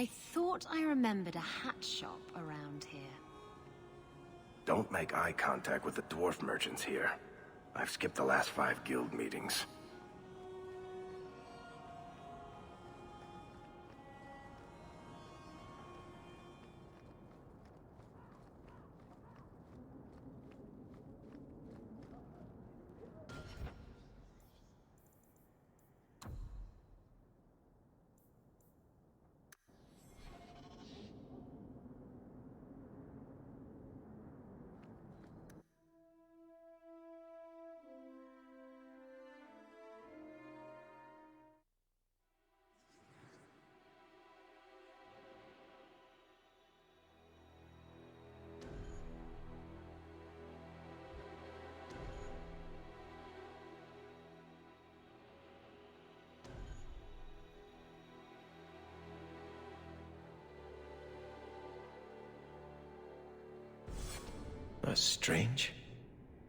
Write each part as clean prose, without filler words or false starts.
I thought I remembered a hat shop around here. Don't make eye contact with the dwarf merchants here. I've skipped the last 5 guild meetings. That's strange.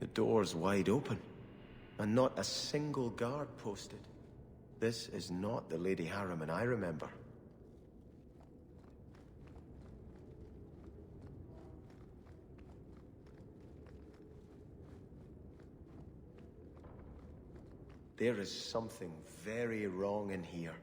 The door's wide open, and not a single guard posted. This is not the Lady Harriman I remember. There is something very wrong in here.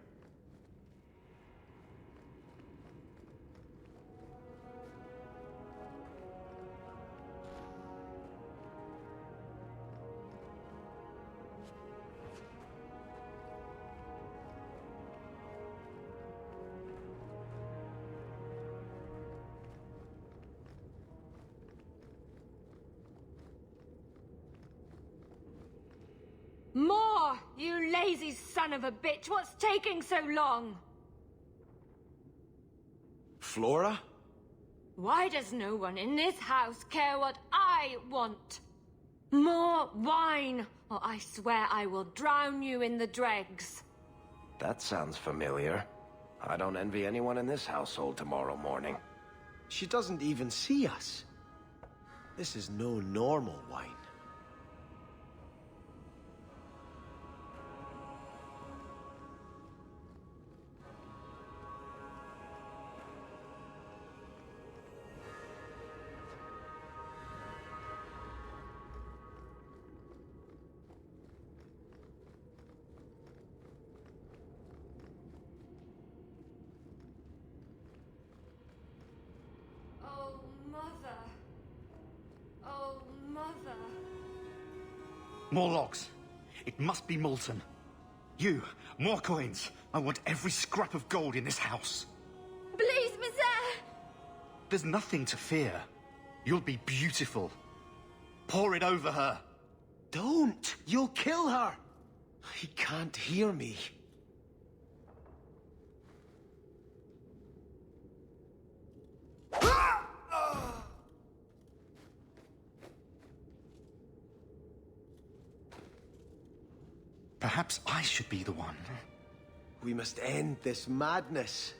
More! You lazy son of a bitch! What's taking so long? Flora? Why does no one in this house care what I want? More wine, or I swear I will drown you in the dregs. That sounds familiar. I don't envy anyone in this household tomorrow morning. She doesn't even see us. This is no normal wine. Oh, Mother. Oh, Mother. More logs. It must be molten. You, more coins. I want every scrap of gold in this house. Please, Monsieur! There's nothing to fear. You'll be beautiful. Pour it over her. Don't! You'll kill her! He can't hear me. Perhaps I should be the one. We must end this madness.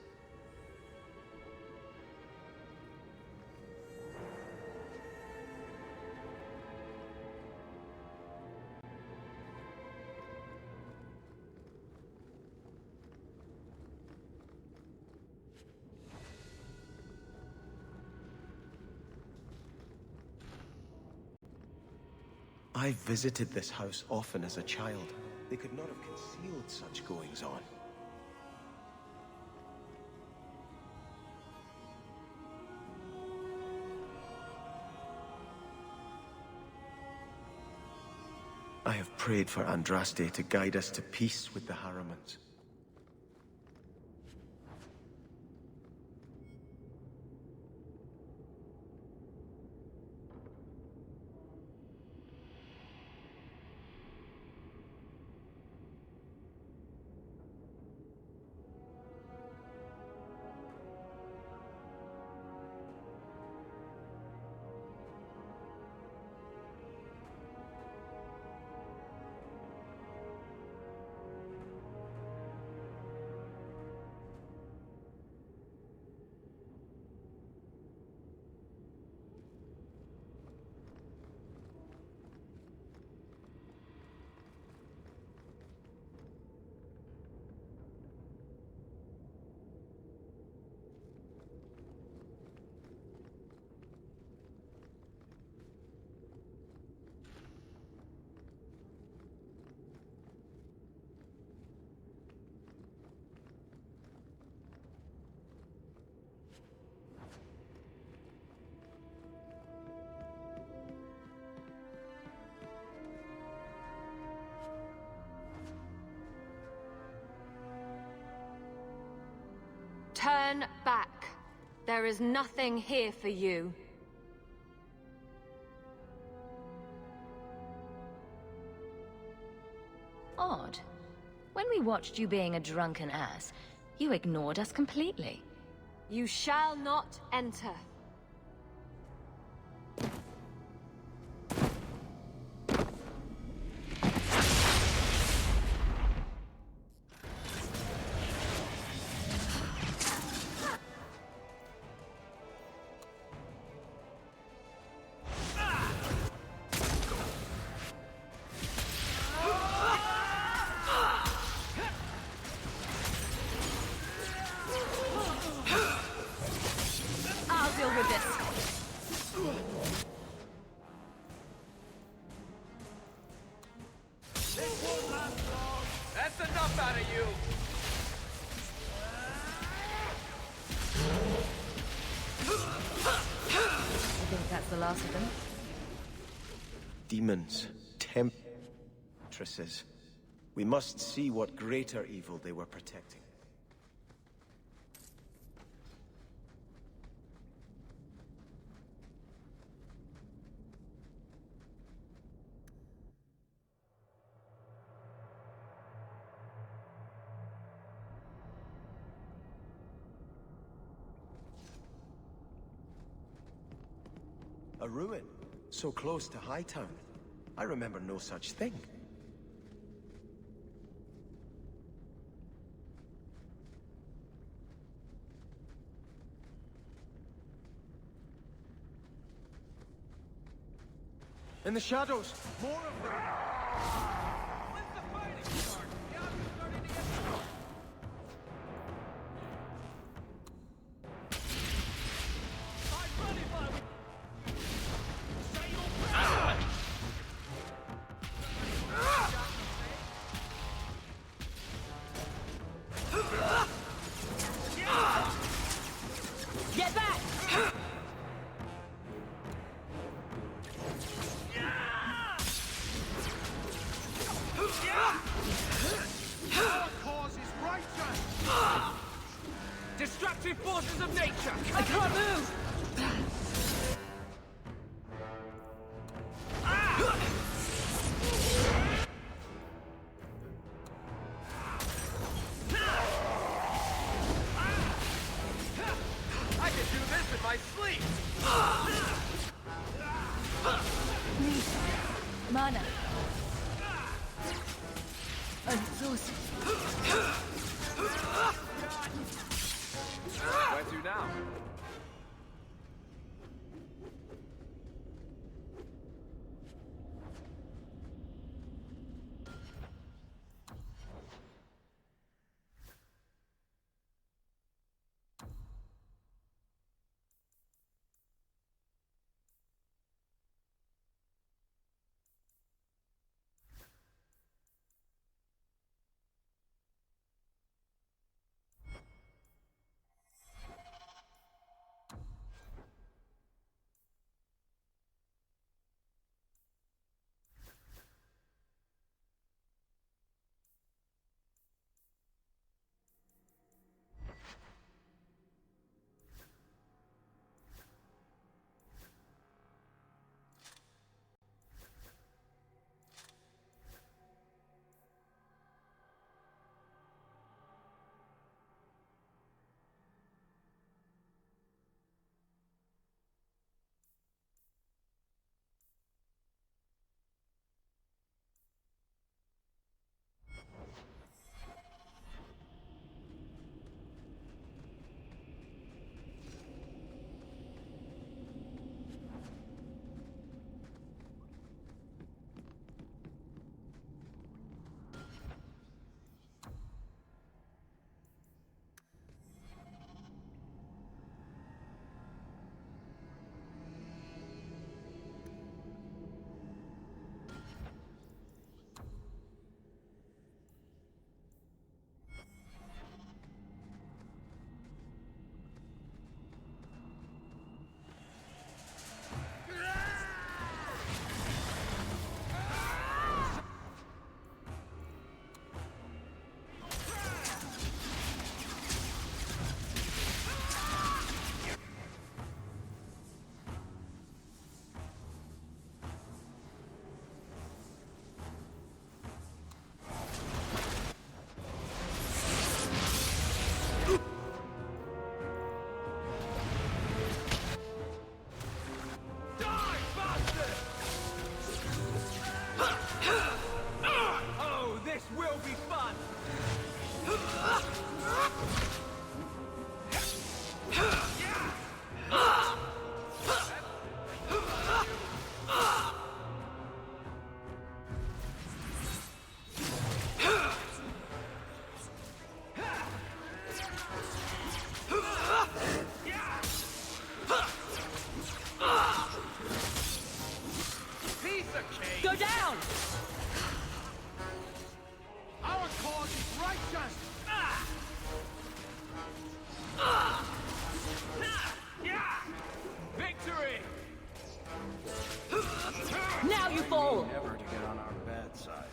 I visited this house often as a child. They could not have concealed such goings-on. I have prayed for Andraste to guide us to peace with the Harrimans. Turn back. There is nothing here for you. Odd. When we watched you being a drunken ass, you ignored us completely. You shall not enter. I'll deal with this. That's enough out of you! I think that's the last of them. Demons, temptresses. We must see what greater evil they were protecting. A ruin, so close to Hightown. I remember no such thing. In the shadows, more of them! When's the fighting start? The odds are starting to get strong. I'm ready, bud! Say your prayer! Get back! Our cause is righteous! Destructive forces of nature! I can't move! I can do this in my sleep! Mana. Exhausted. Where to now? Go down! Our cause is righteous! Victory! Now you fall! Never to get on our bad side.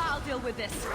I'll deal with this.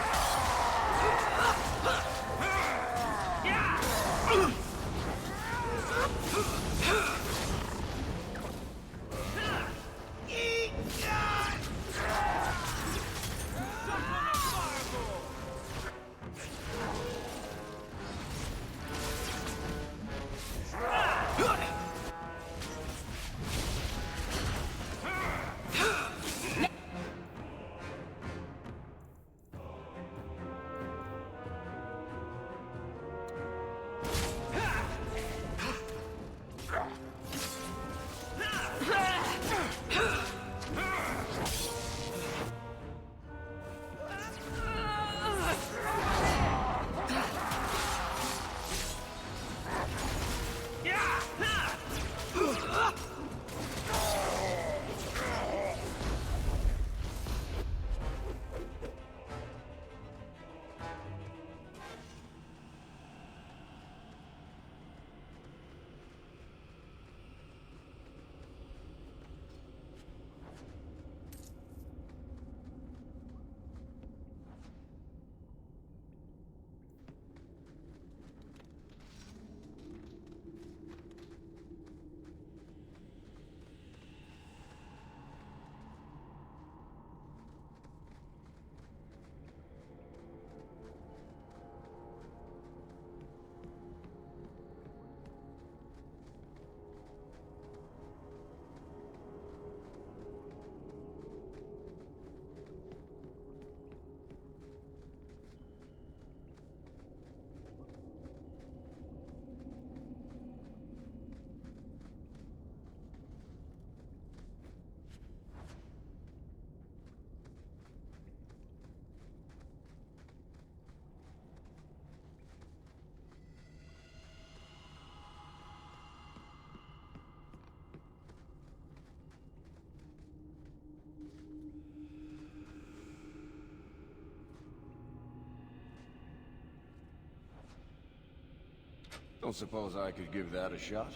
Don't suppose I could give that a shot?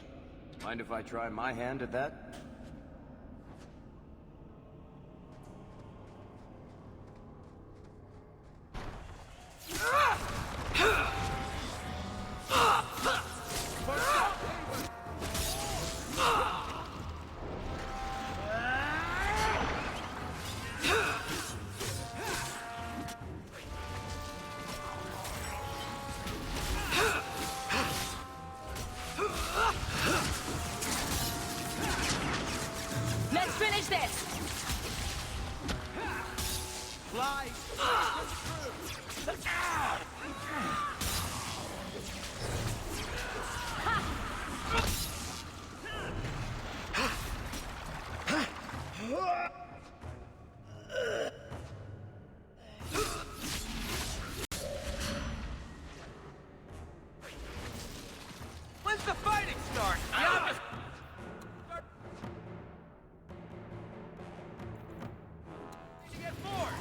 Mind if I try my hand at that? Let's finish this! When's the fighting start? Yeah, to get bored.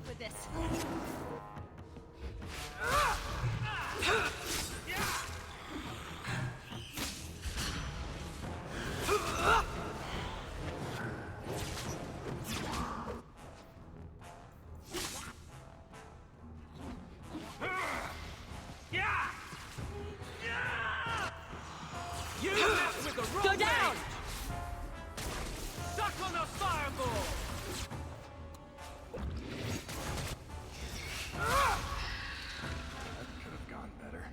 With this. You mess with the wrong Go down! Suck on the fireball! That could have gone better.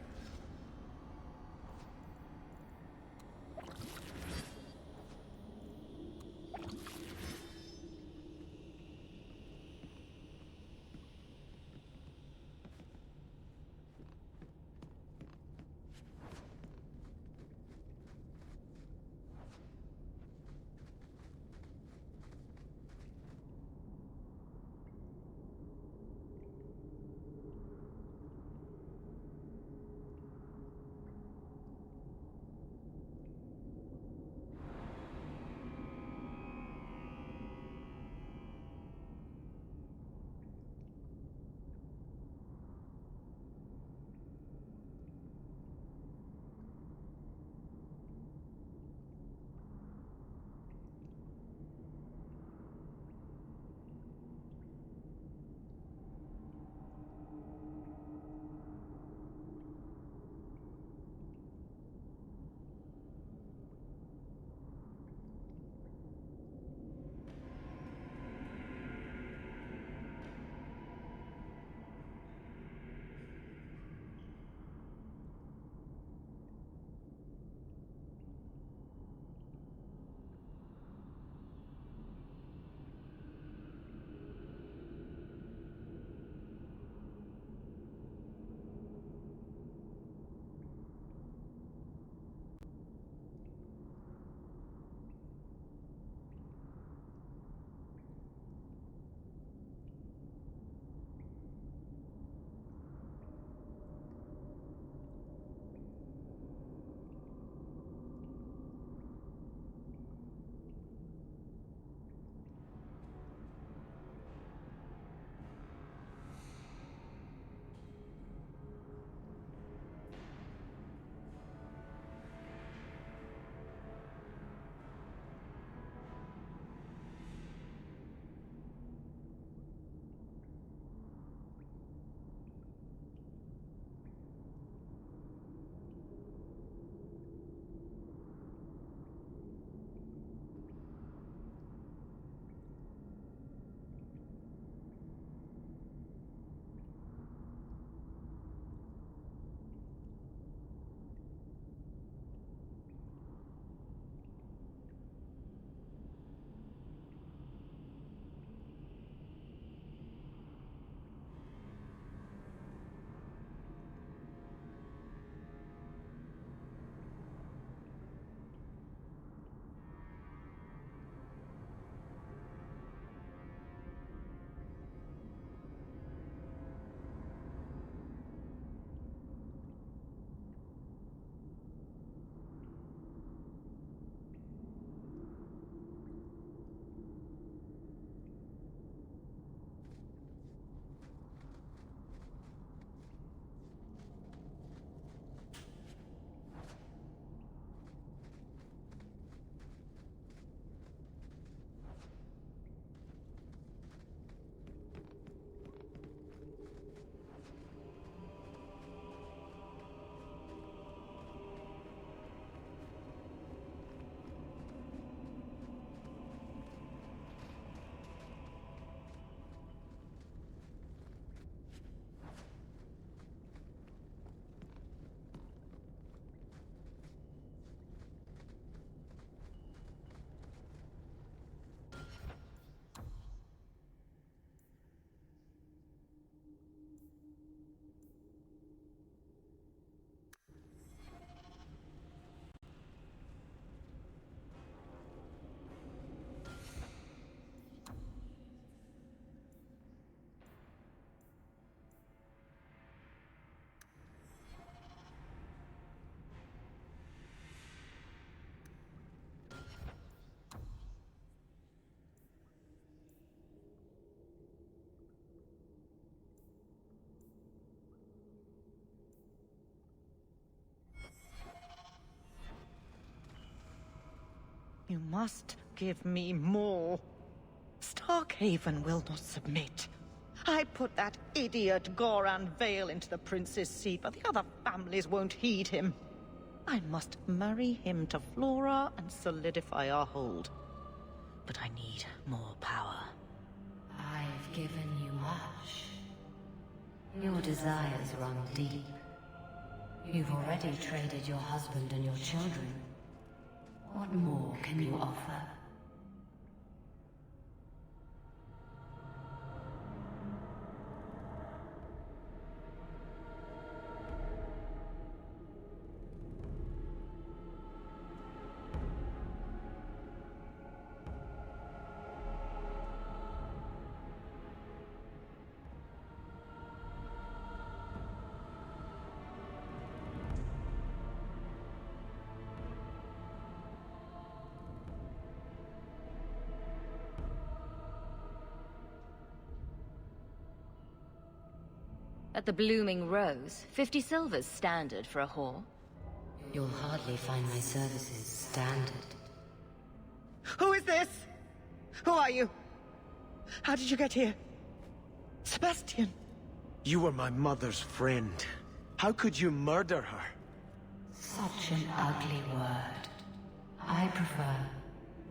You must give me more. Starkhaven will not submit. I put that idiot Goran Vale into the prince's seat, but the other families won't heed him. I must marry him to Flora and solidify our hold. But I need more power. I've given you much. Your desires run deep. You've already traded your husband and your children. What more can you offer? At the Blooming Rose, 50 silver's standard for a whore. You'll hardly find my services standard. Who is this? Who are you? How did you get here? Sebastian! You were my mother's friend. How could you murder her? Such an ugly word. I prefer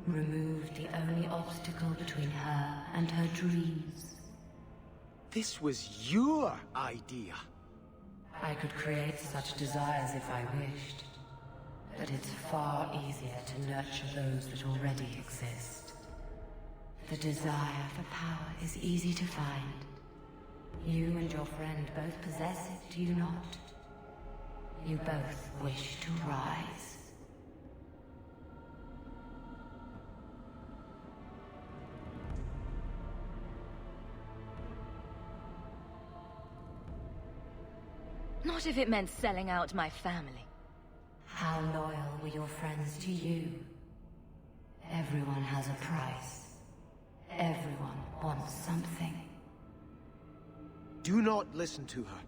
remove the only obstacle between her and her dreams. This was your idea. I could create such desires if I wished. But it's far easier to nurture those that already exist. The desire for power is easy to find. You and your friend both possess it, do you not? You both wish to rise. Not if it meant selling out my family. How loyal were your friends to you? Everyone has a price. Everyone wants something. Do not listen to her.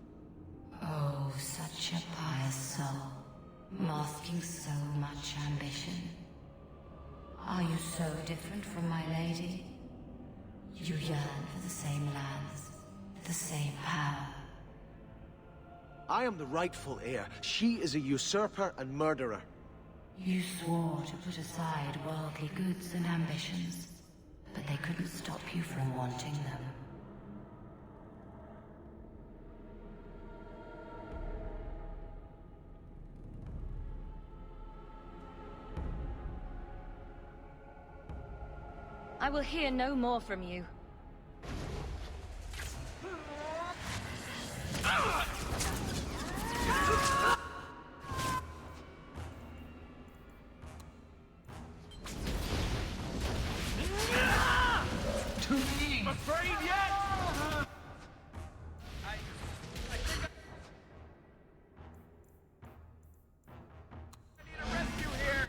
Oh, such a pious soul, masking so much ambition. Are you so different from my lady? You yearn for the same lands, the same power. I am the rightful heir. She is a usurper and murderer. You swore to put aside worldly goods and ambitions, but they couldn't stop you from wanting them. I will hear no more from you. Afraid yet? I think I need a rescue here.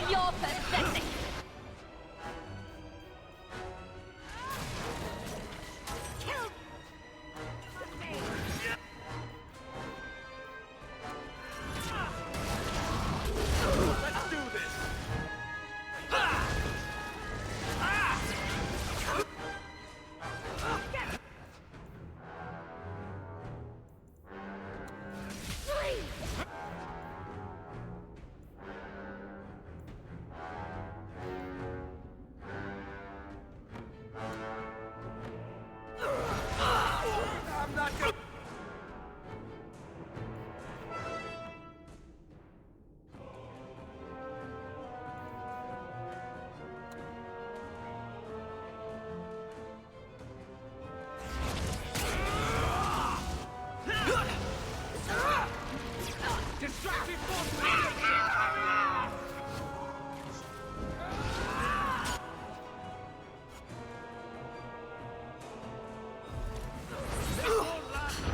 You're pathetic! Let's do this. I'm not gonna... Distracted forces! This won't last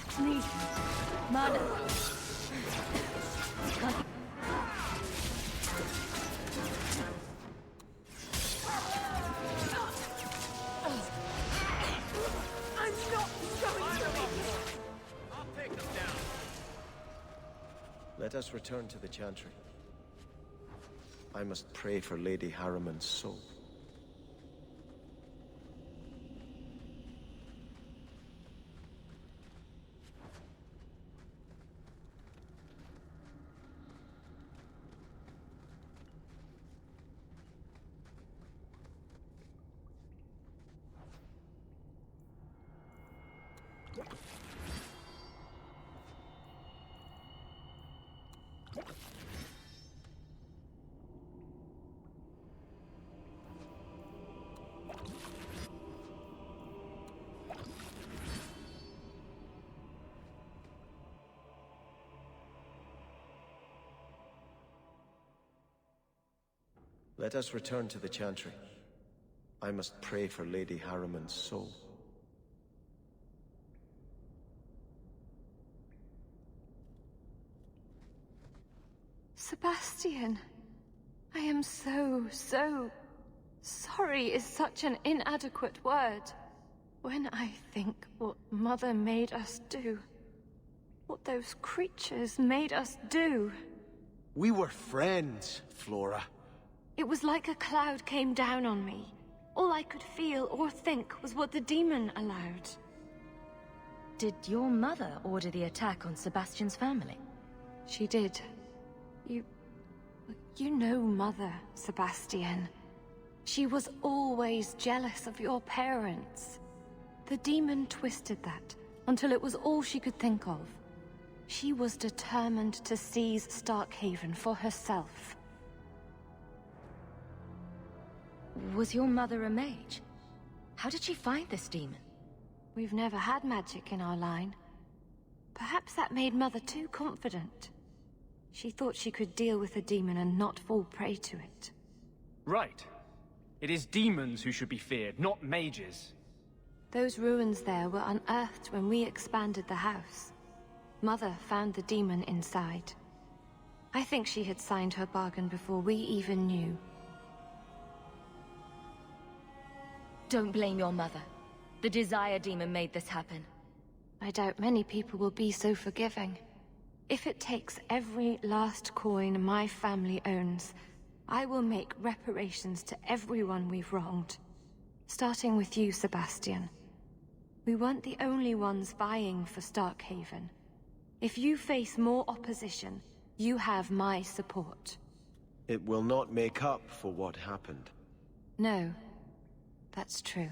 Please, Mother. Can't- I'm not going to leave you. I'll take them down. Let us return to the Chantry. I must pray for Lady Harriman's soul. Let us return to the Chantry. I must pray for Lady Harriman's soul. Sebastian, I am so sorry is such an inadequate word. When I think what Mother made us do, what those creatures made us do. We were friends, Flora. It was like a cloud came down on me. All I could feel or think was what the demon allowed. Did your mother order the attack on Sebastian's family? She did. You know Mother, Sebastian. She was always jealous of your parents. The demon twisted that until it was all she could think of. She was determined to seize Starkhaven for herself. Was your mother a mage? How did she find this demon? We've never had magic in our line. Perhaps that made Mother too confident. She thought she could deal with the demon and not fall prey to it. Right. It is demons who should be feared, not mages. Those ruins there were unearthed when we expanded the house. Mother found the demon inside. I think she had signed her bargain before we even knew. Don't blame your mother. The Desire Demon made this happen. I doubt many people will be so forgiving. If it takes every last coin my family owns, I will make reparations to everyone we've wronged. Starting with you, Sebastian. We weren't the only ones vying for Starkhaven. If you face more opposition, you have my support. It will not make up for what happened. No, that's true.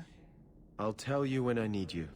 I'll tell you when I need you.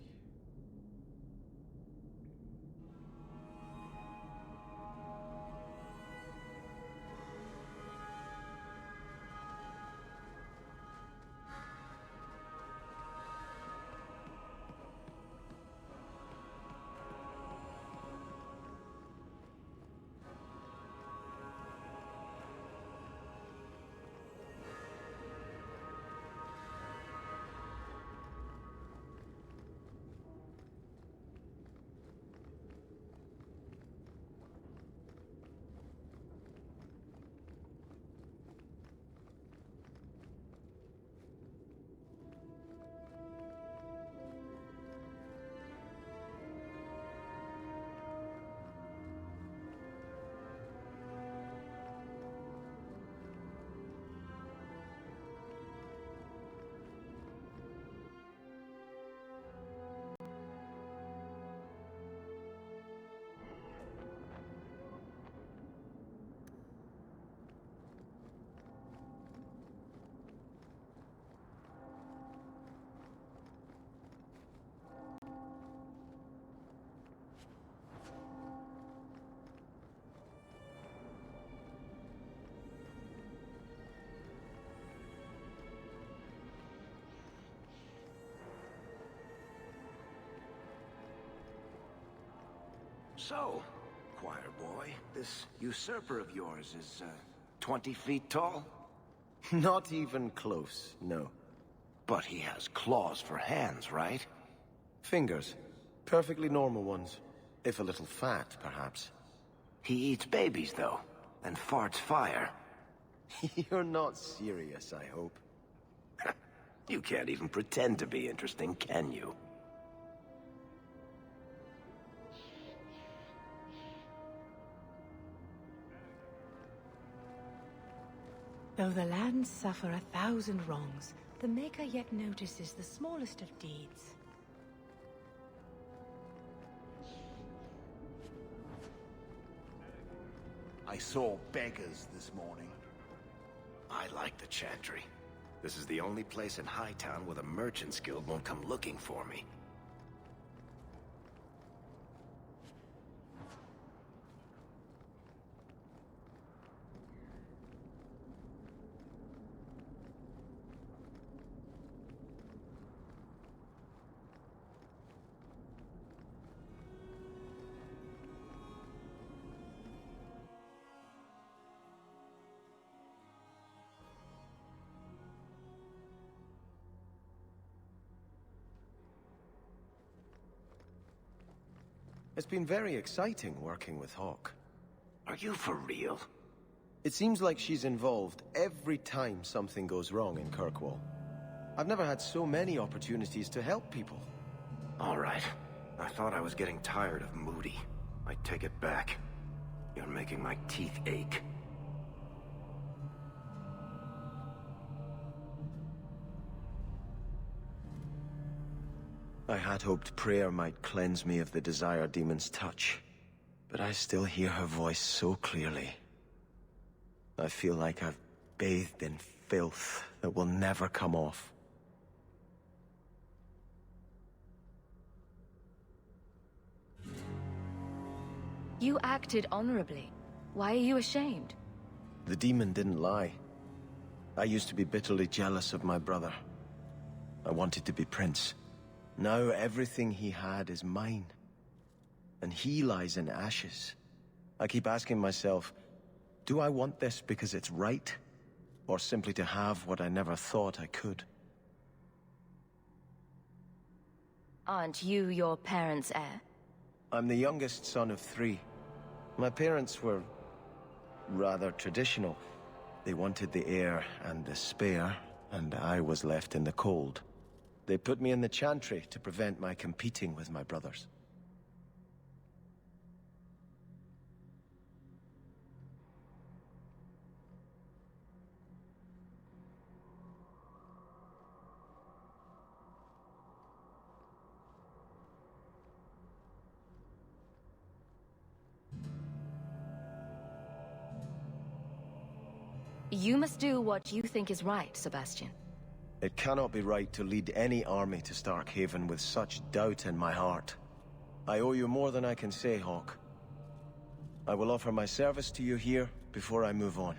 So, choir boy, this usurper of yours is, 20 feet tall? Not even close, no. But he has claws for hands, right? Fingers. Perfectly normal ones. If a little fat, perhaps. He eats babies, though, and farts fire. You're not serious, I hope. You can't even pretend to be interesting, can you? Though the lands suffer 1,000 wrongs, the Maker yet notices the smallest of deeds. I saw beggars this morning. I like the Chantry. This is the only place in Hightown where the Merchants Guild won't come looking for me. It's been very exciting working with Hawk. Are you for real? It seems like she's involved every time something goes wrong in Kirkwall. I've never had so many opportunities to help people. All right. I thought I was getting tired of Moody. I take it back. You're making my teeth ache. I had hoped prayer might cleanse me of the Desire Demon's touch, but I still hear her voice so clearly. I feel like I've bathed in filth that will never come off. You acted honorably. Why are you ashamed? The demon didn't lie. I used to be bitterly jealous of my brother. I wanted to be prince. Now everything he had is mine. And he lies in ashes. I keep asking myself, do I want this because it's right? Or simply to have what I never thought I could? Aren't you your parents' heir? I'm the youngest son of 3. My parents were rather traditional. They wanted the heir and the spare, and I was left in the cold. They put me in the Chantry to prevent my competing with my brothers. You must do what you think is right, Sebastian. It cannot be right to lead any army to Starkhaven with such doubt in my heart. I owe you more than I can say, Hawk. I will offer my service to you here before I move on.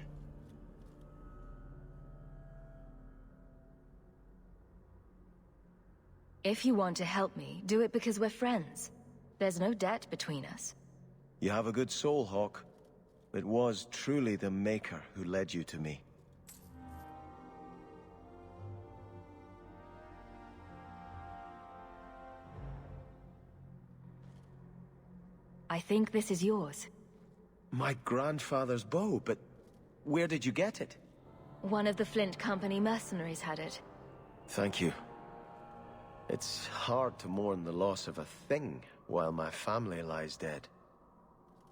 If you want to help me, do it because we're friends. There's no debt between us. You have a good soul, Hawk. It was truly the Maker who led you to me. I think this is yours. My grandfather's bow, but where did you get it? One of the Flint Company mercenaries had it. Thank you. It's hard to mourn the loss of a thing while my family lies dead.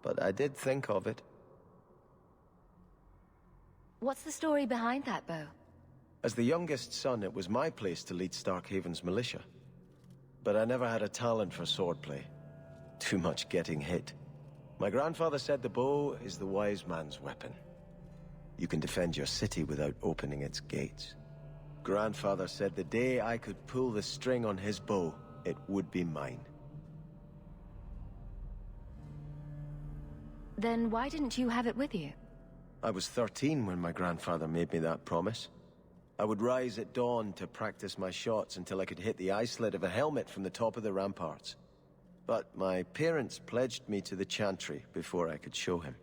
But I did think of it. What's the story behind that bow? As the youngest son, it was my place to lead Starkhaven's militia. But I never had a talent for swordplay. Too much getting hit. My grandfather said the bow is the wise man's weapon. You can defend your city without opening its gates. Grandfather said the day I could pull the string on his bow, it would be mine. Then why didn't you have it with you? I was 13 when my grandfather made me that promise. I would rise at dawn to practice my shots until I could hit the eye slit of a helmet from the top of the ramparts. But my parents pledged me to the Chantry before I could show him.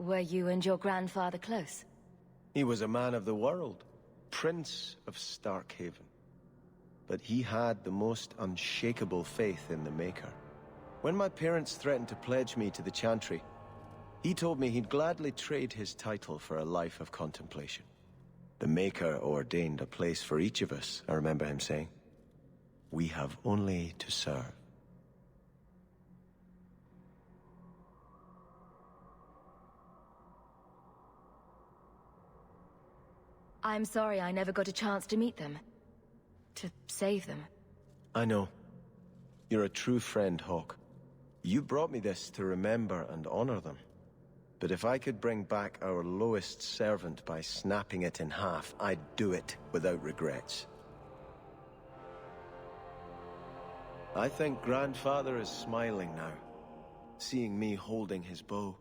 Were you and your grandfather close? He was a man of the world, Prince of Starkhaven. But he had the most unshakable faith in the Maker. When my parents threatened to pledge me to the Chantry, he told me he'd gladly trade his title for a life of contemplation. The Maker ordained a place for each of us, I remember him saying. We have only to serve. I'm sorry I never got a chance to meet them. To save them. I know. You're a true friend, Hawk. You brought me this to remember and honor them. But if I could bring back our lowest servant by snapping it in half, I'd do it without regrets. I think Grandfather is smiling now, seeing me holding his bow.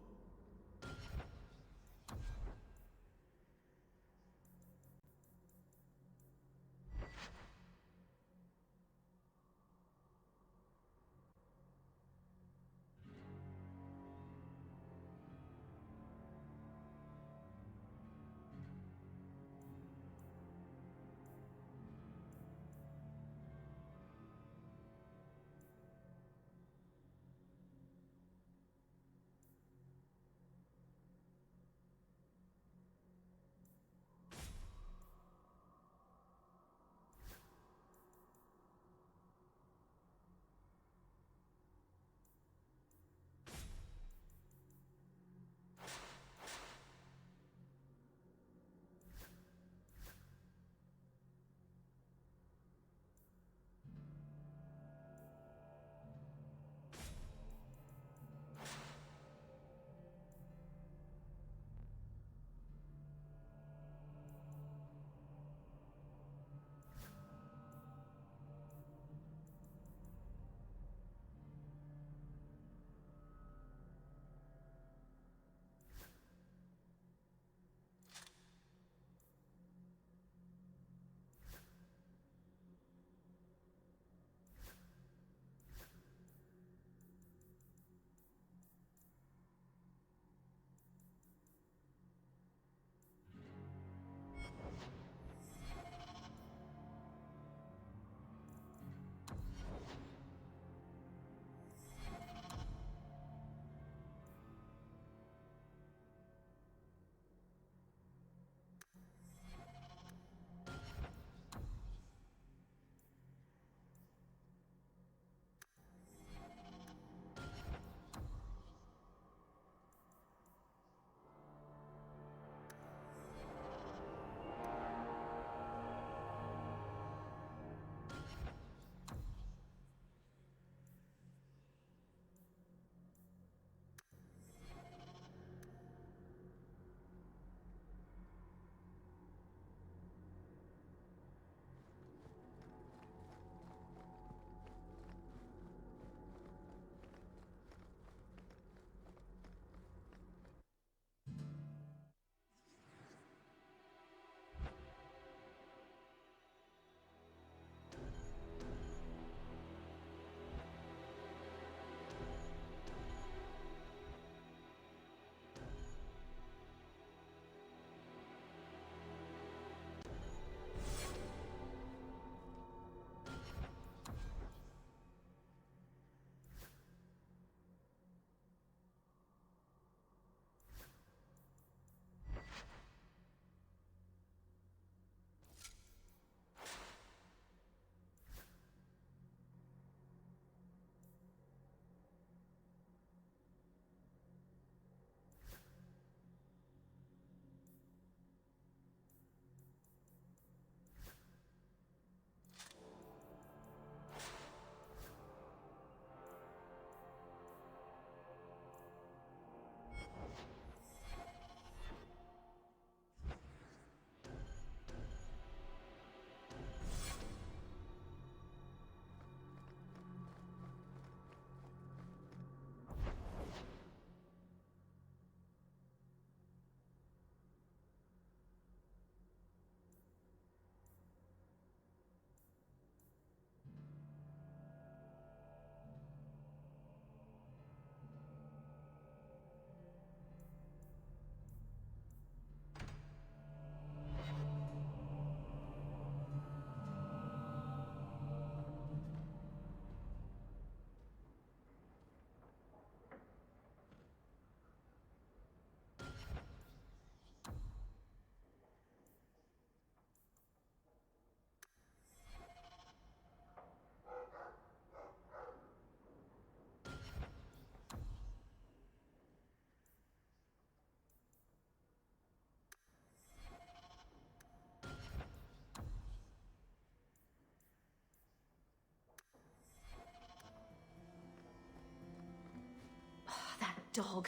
dog.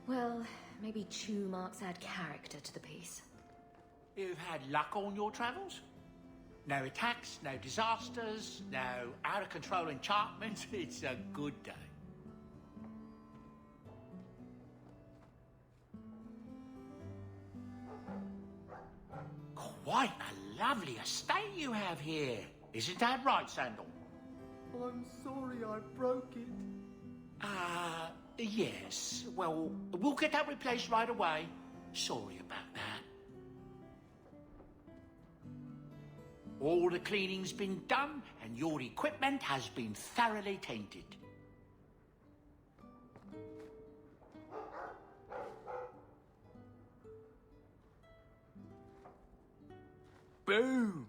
Well, maybe chew marks add character to the piece. You've had luck on your travels? No attacks, no disasters, no out-of-control enchantments. It's a good day. Quite a lovely estate you have here. Isn't that right, Sandal? I'm sorry I broke it. Yes. Well, we'll get that replaced right away. Sorry about that. All the cleaning's been done, and your equipment has been thoroughly tainted. Boom!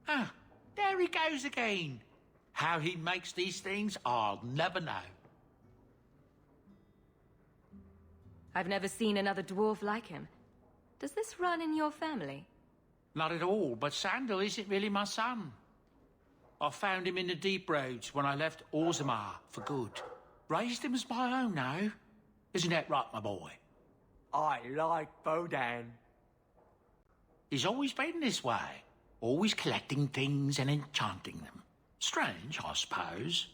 Ah, there he goes again. How he makes these things, I'll never know. I've never seen another dwarf like him. Does this run in your family? Not at all, but Sandal isn't really my son. I found him in the deep roads when I left Orzammar for good. Raised him as my own now. Isn't that right, my boy? I like Bodan. He's always been this way. Always collecting things and enchanting them. Strange, I suppose.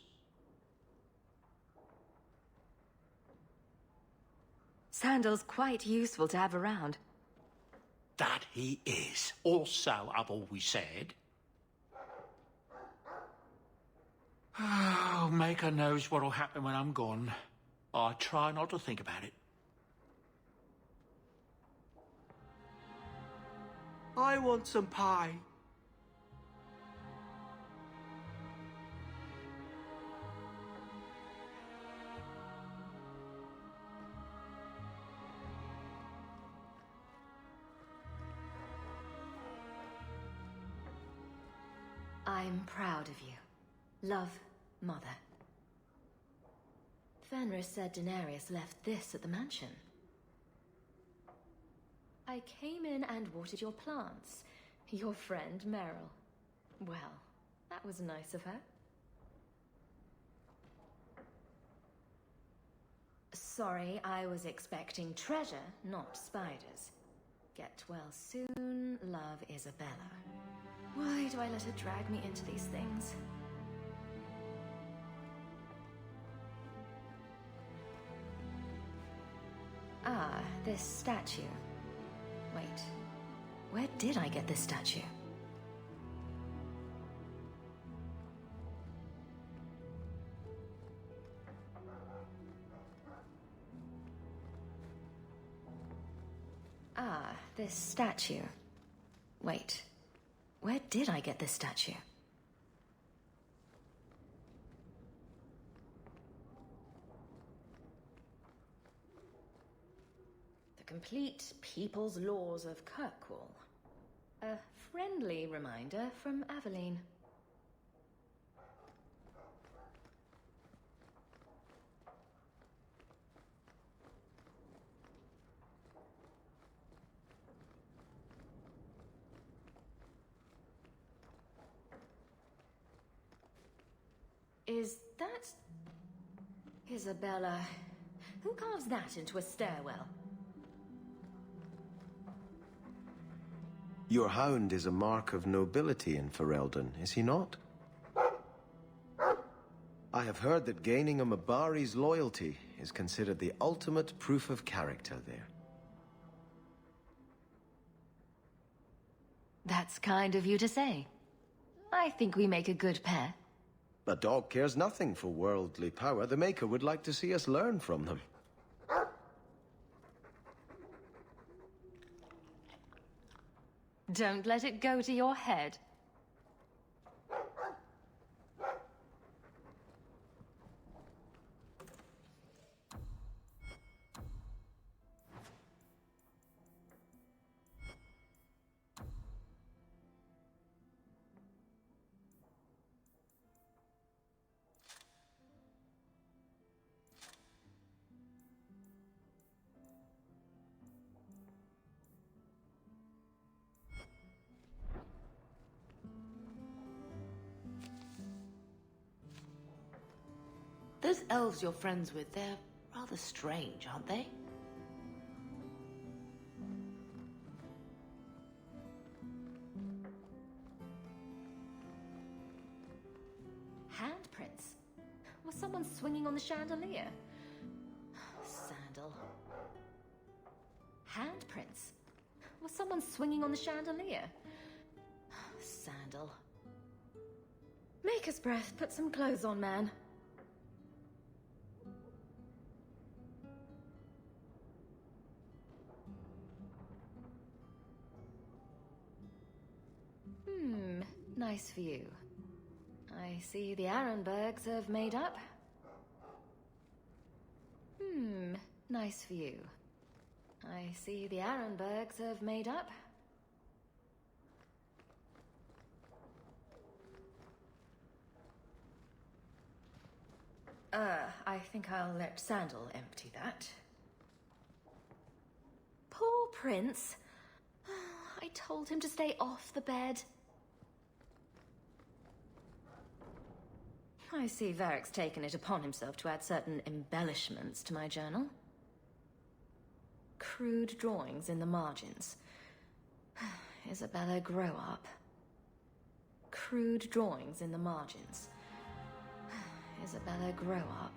Sandal's quite useful to have around. That he is. Also, I've always said. Oh, Maker knows what'll happen when I'm gone. I try not to think about it. I want some pie. I'm proud of you. Love, Mother. Fenris said Daenerys left this at the mansion. I came in and watered your plants. Your friend, Meryl. Well, that was nice of her. Sorry, I was expecting treasure, not spiders. Get well soon, love, Isabella. Why do I let her drag me into these things? Ah, this statue. Wait, where did I get this statue? Ah, this statue. Wait, where did I get this statue? The Complete People's Laws of Kirkwall. A friendly reminder from Aveline. Is that... Isabella? Who carves that into a stairwell? Your hound is a mark of nobility in Ferelden, is he not? I have heard that gaining a Mabari's loyalty is considered the ultimate proof of character there. That's kind of you to say. I think we make a good pair. A dog cares nothing for worldly power. The Maker would like to see us learn from them. Don't let it go to your head. Those elves you're friends with, they're rather strange, aren't they? Handprints? Was someone swinging on the chandelier? Sandal. Handprints? Was someone swinging on the chandelier? Sandal. Maker's breath, put some clothes on, man. Nice view. I see the Arenbergs have made up. Nice view. I see the Arenbergs have made up. I think I'll let Sandal empty that. Poor Prince. I told him to stay off the bed. I see Varric's taken it upon himself to add certain embellishments to my journal. Crude drawings in the margins. Isabella, grow up. Crude drawings in the margins. Isabella, grow up.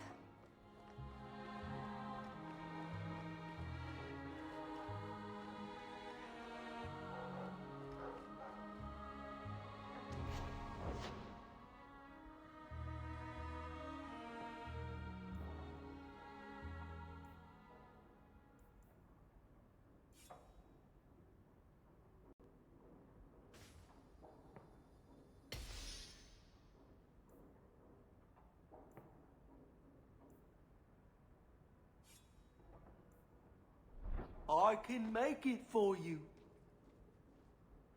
I can make it for you.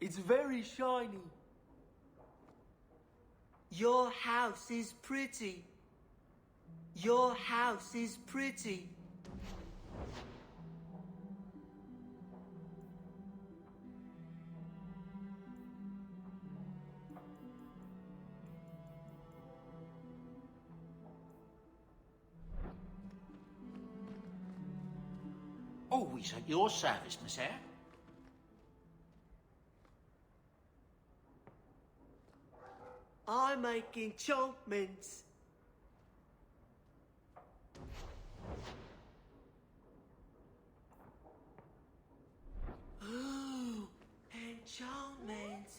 It's very shiny. Your house is pretty. Your house is pretty. Always at your service, Miss Eyre. I'm making enchantments. Ooh, enchantments.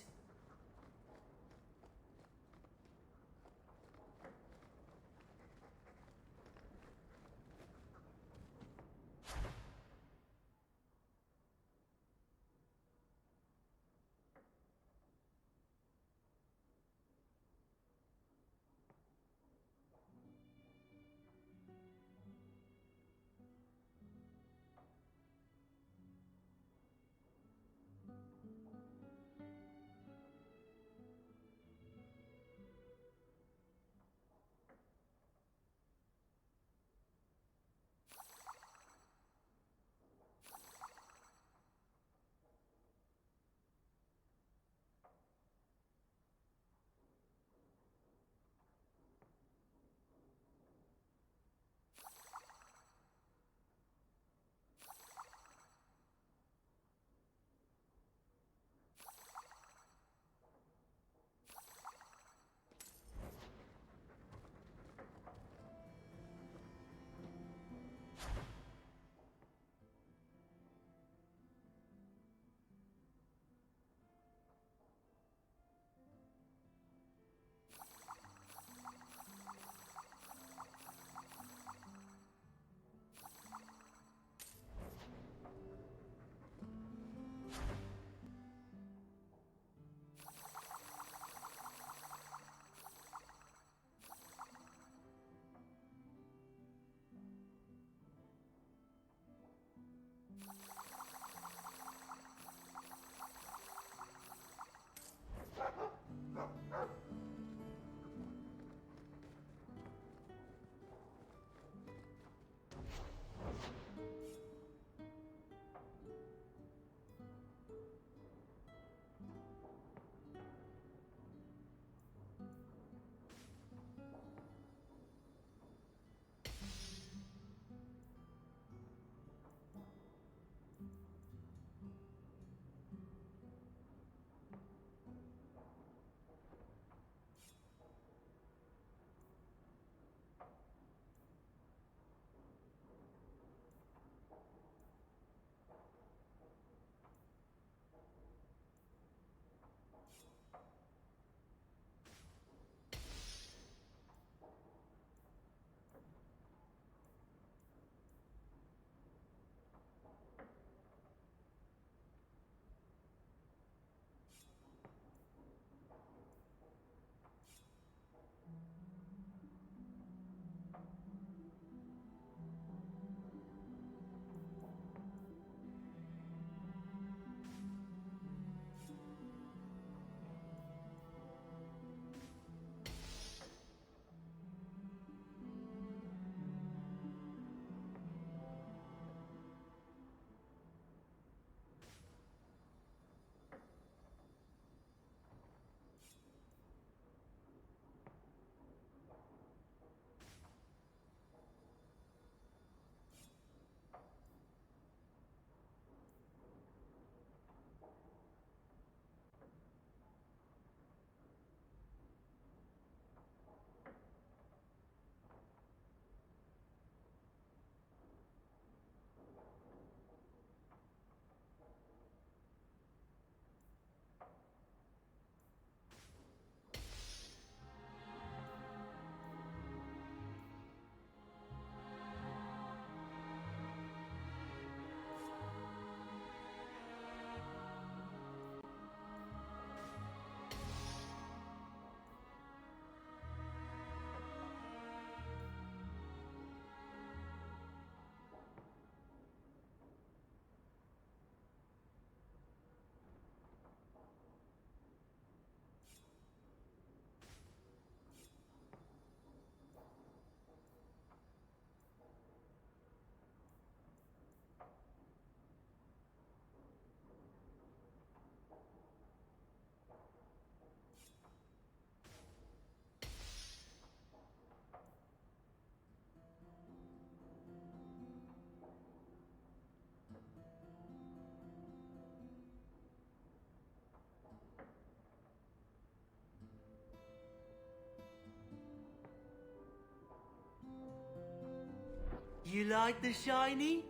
You like the shiny?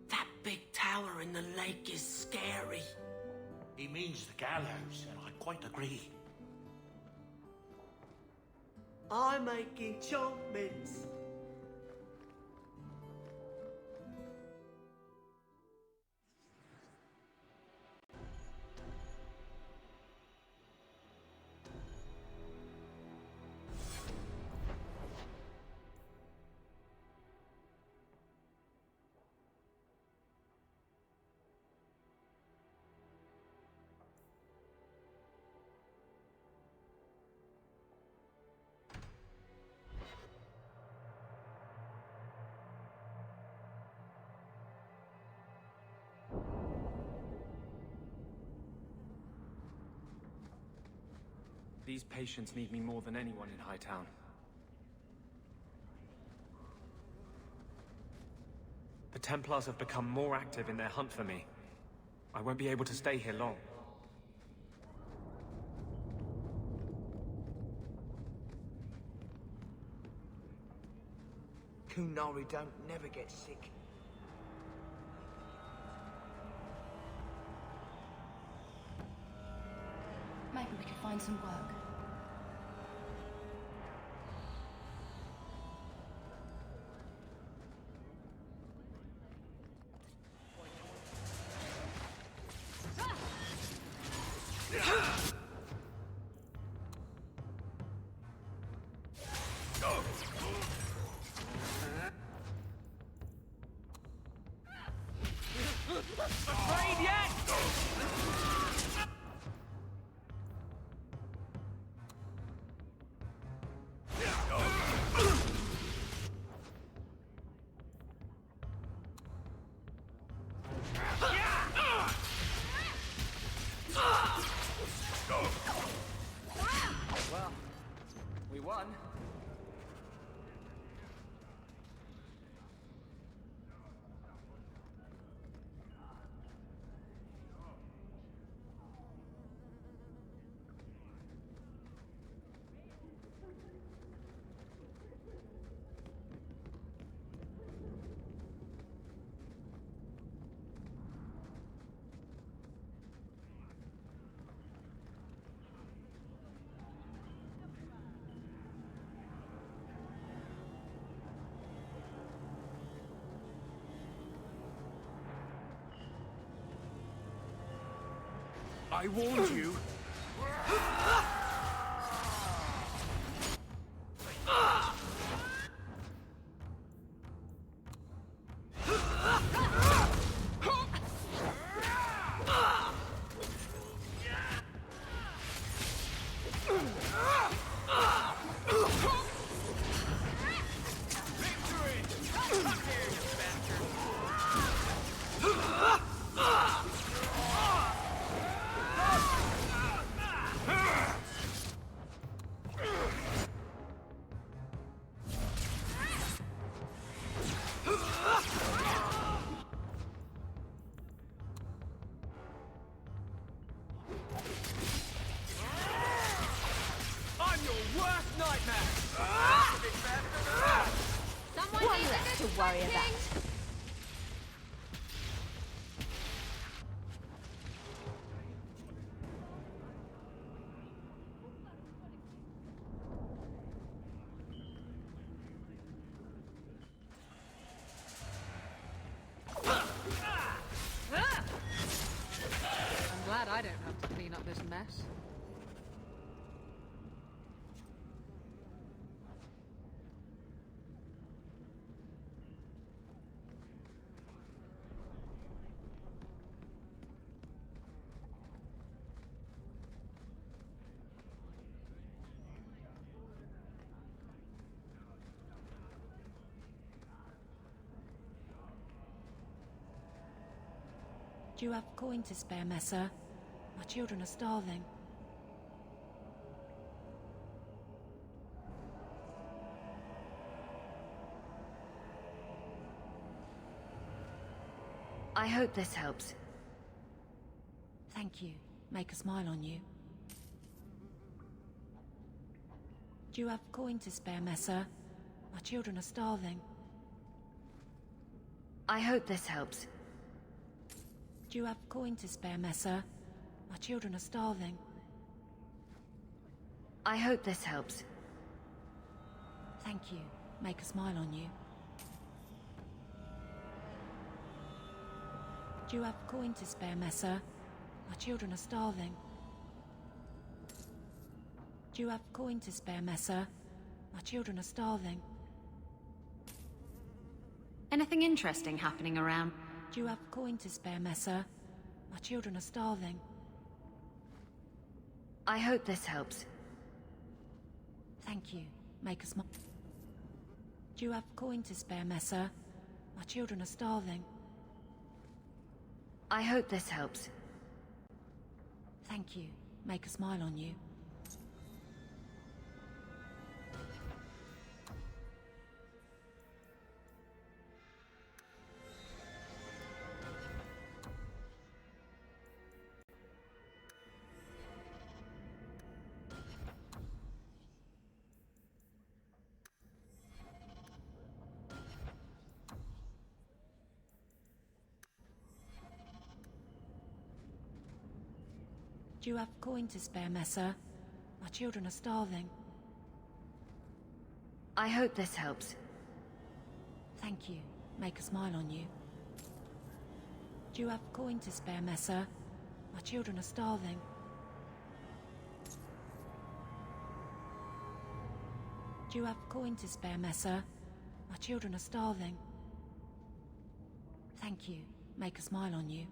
That big tower in the lake is scary. He means the gallows, and I quite agree. I make enchantments. These patients need me more than anyone in Hightown. The Templars have become more active in their hunt for me. I won't be able to stay here long. Kunari don't never get sick. Maybe we could find some work. Afraid yet? Well, we won. I warned you. I'm your worst nightmare! One less to worry about. I'm glad I don't have to clean up this mess. Do you have a coin to spare, Messer? My children are starving. I hope this helps. Thank you. Make a smile on you. Do you have a coin to spare, Messer? My children are starving. I hope this helps. Do you have coin to spare, Messer? My children are starving. I hope this helps. Thank you. Make a smile on you. Do you have coin to spare, Messer? My children are starving. Do you have coin to spare, Messer? My children are starving. Anything interesting happening around? Do you have coin to spare, Messer? My children are starving. I hope this helps. Thank you. Make a smile. Do you have coin to spare, Messer? My children are starving. I hope this helps. Thank you. Make a smile on you. Do you have coin to spare, Messer? My children are starving. I hope this helps. Thank you. Make a smile on you. Do you have coin to spare, Messer? My children are starving. Do you have coin to spare, Messer? My children are starving. Thank you. Make a smile on you.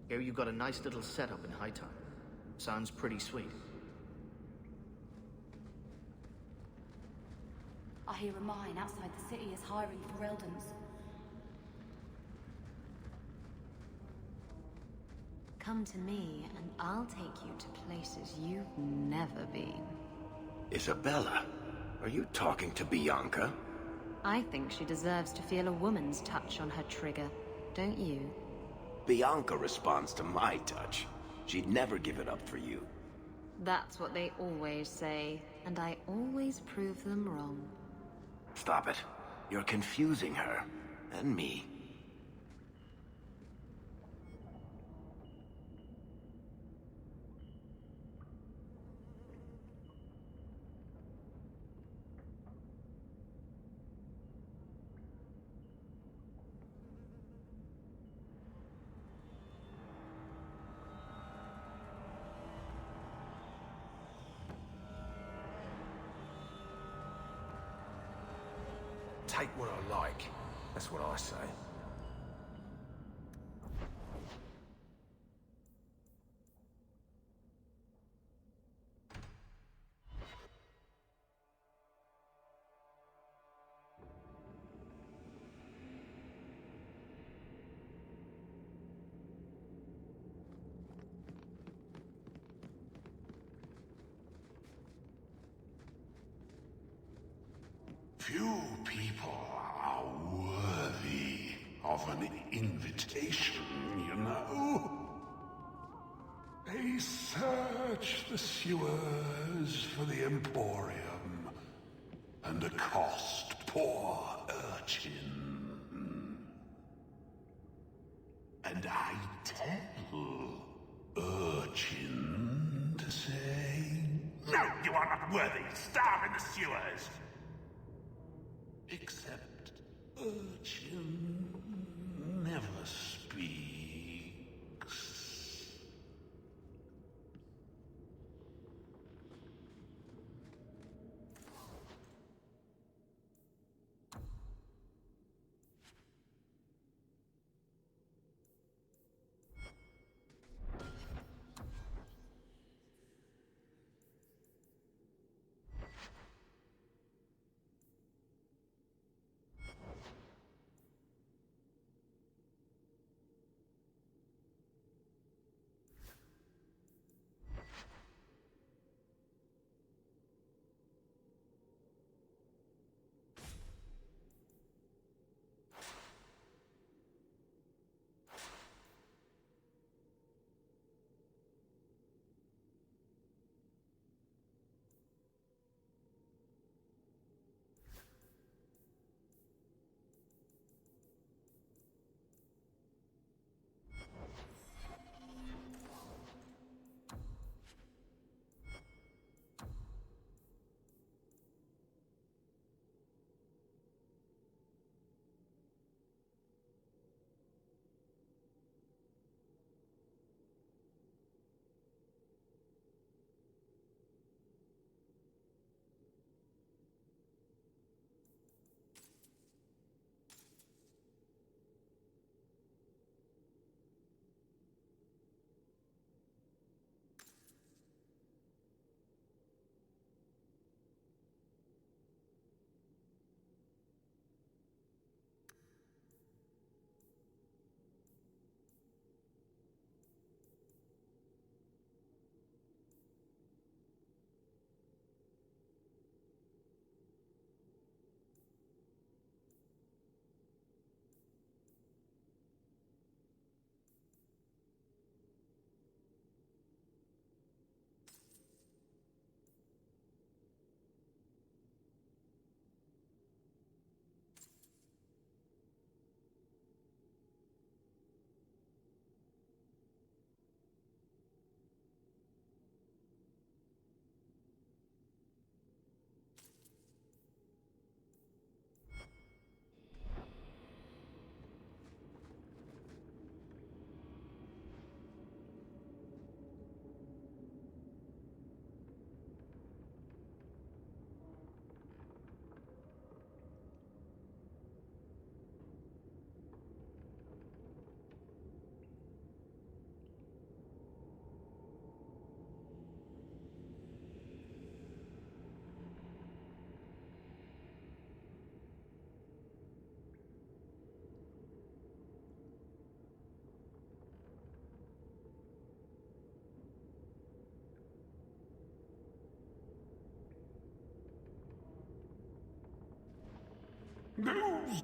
Here you've got a nice little setup in High Time. Sounds pretty sweet. I hear a mine outside the city is hiring for Eldons. Come to me, and I'll take you to places you've never been. Isabella, are you talking to Bianca? I think she deserves to feel a woman's touch on her trigger, don't you? Bianca responds to my touch. She'd never give it up for you. That's what they always say, and I always prove them wrong. Stop it. You're confusing her. And me. Take what I like. That's what I say. Few people are worthy of an invitation, you know. They search the sewers for the Emporium and accost poor urchin. And I tell urchin to say, "No, you are not worthy. Starve in the sewers." Except urchin never speaks. Those...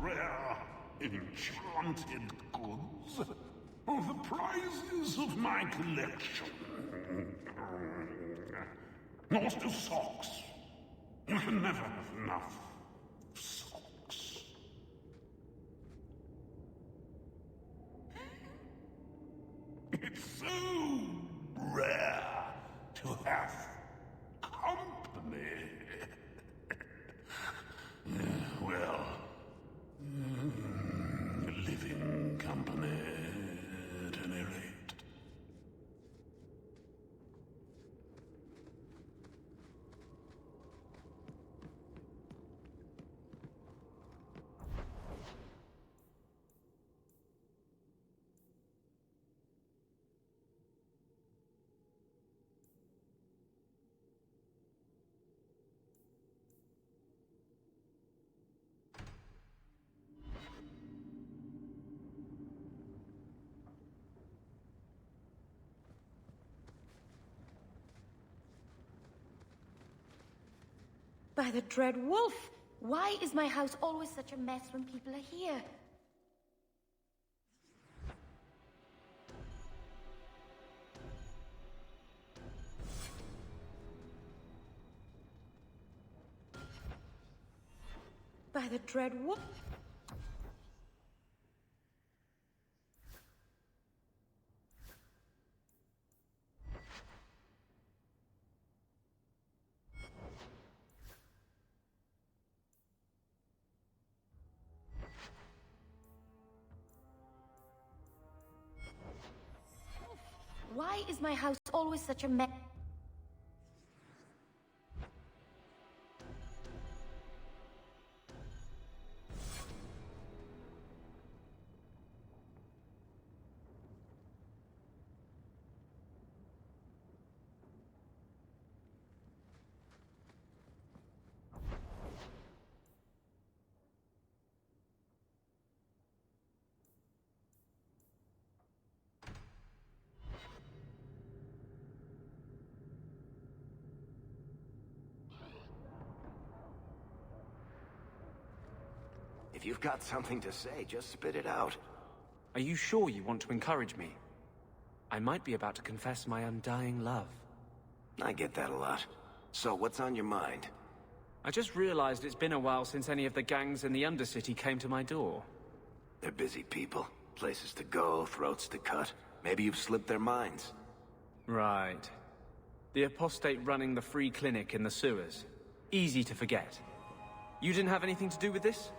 rare, enchanted goods are the prizes of my collection. Master socks. You can never have enough socks. It's so rare to have company. Well, living company at any rate. By the dread wolf! Why is my house always such a mess when people are here? By the dread wolf! Why is my house always such a mess? If you've got something to say, just spit it out. Are you sure you want to encourage me? I might be about to confess my undying love. I get that a lot. So, what's on your mind? I just realized it's been a while since any of the gangs in the Undercity came to my door. They're busy people. Places to go, throats to cut. Maybe you've slipped their minds. Right. The apostate running the free clinic in the sewers. Easy to forget. You didn't have anything to do with this?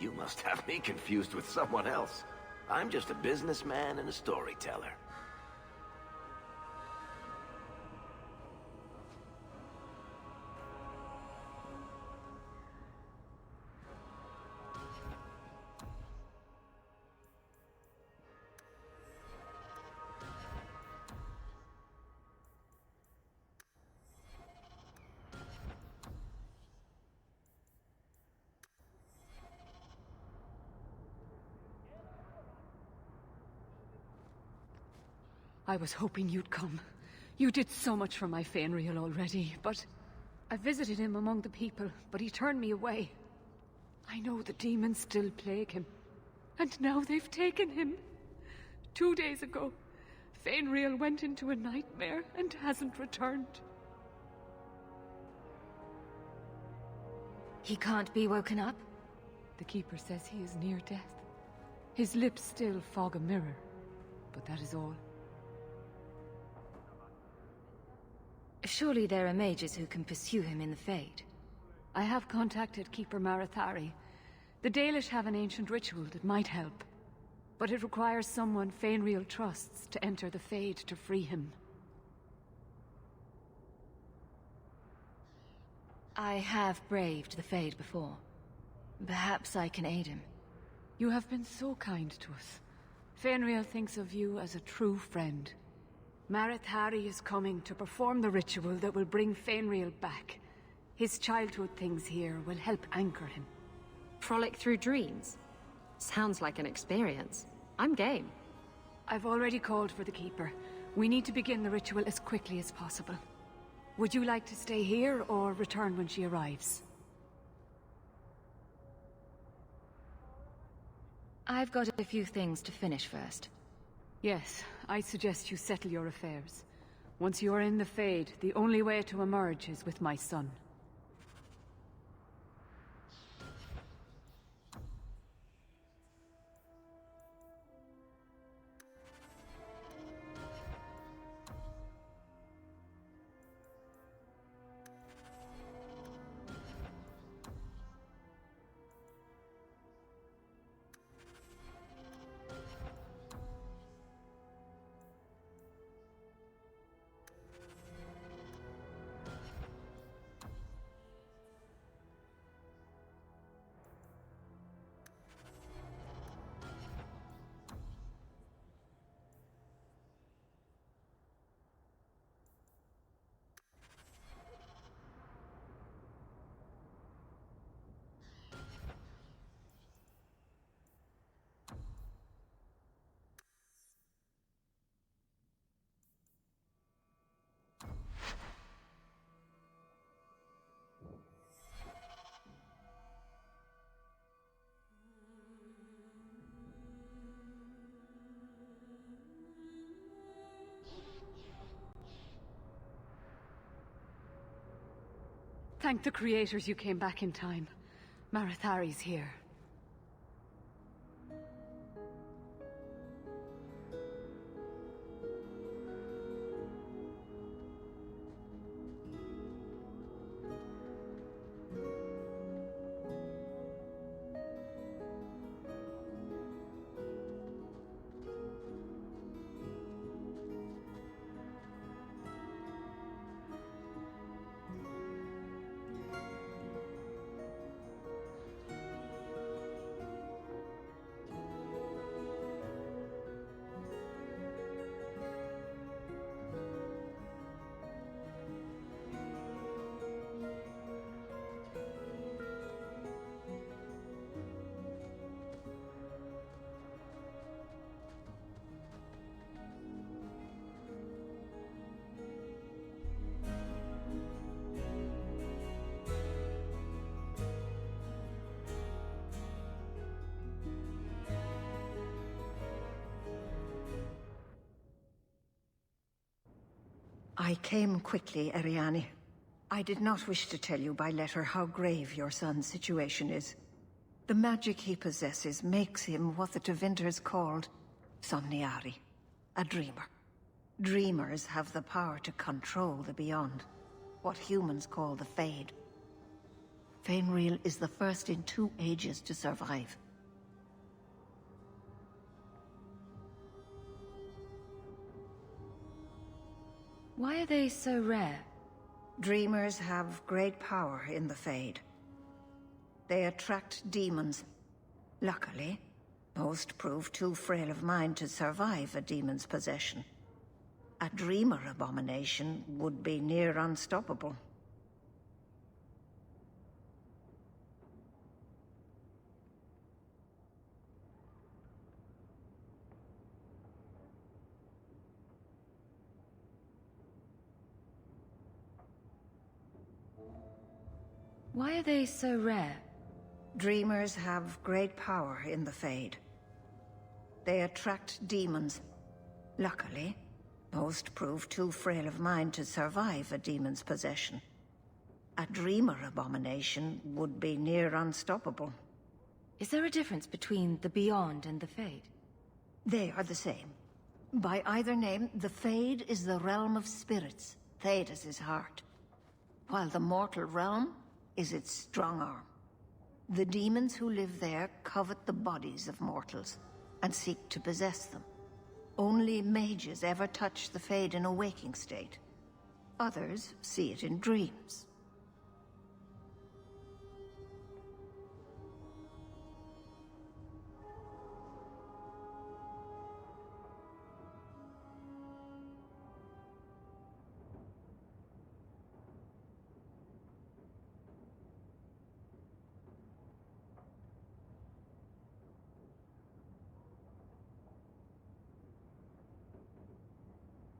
You must have me confused with someone else. I'm just a businessman and a storyteller. I was hoping you'd come. You did so much for my Fenrir already, but... I visited him among the people, but he turned me away. I know the demons still plague him. And now they've taken him. 2 days ago, Fenrir went into a nightmare and hasn't returned. He can't be woken up? The Keeper says he is near death. His lips still fog a mirror, but that is all. Surely there are mages who can pursue him in the Fade. I have contacted Keeper Marathari. The Dalish have an ancient ritual that might help. But it requires someone Fainreal trusts to enter the Fade to free him. I have braved the Fade before. Perhaps I can aid him. You have been so kind to us. Fainreal thinks of you as a true friend. Marathari is coming to perform the ritual that will bring Fainreal back. His childhood things here will help anchor him. Frolic through dreams? Sounds like an experience. I'm game. I've already called for the Keeper. We need to begin the ritual as quickly as possible. Would you like to stay here or return when she arrives? I've got a few things to finish first. Yes, I suggest you settle your affairs. Once you are in the Fade, the only way to emerge is with my son. Thank the creators you came back in time. Marathari's here. I came quickly, Ariane. I did not wish to tell you by letter how grave your son's situation is. The magic he possesses makes him what the Tevinters called Somniari, a dreamer. Dreamers have the power to control the beyond, what humans call the Fade. Fainreal is the first in 2 ages to survive. Why are they so rare? Dreamers have great power in the Fade. They attract demons. Luckily, most prove too frail of mind to survive a demon's possession. A dreamer abomination would be near unstoppable. Why are they so rare? Dreamers have great power in the Fade. They attract demons. Luckily, most prove too frail of mind to survive a demon's possession. A dreamer abomination would be near unstoppable. Is there a difference between the Beyond and the Fade? They are the same. By either name, the Fade is the realm of spirits, Thedas' heart, while the mortal realm is its strong arm. The demons who live there covet the bodies of mortals and seek to possess them. Only mages ever touch the Fade in a waking state. Others see it in dreams.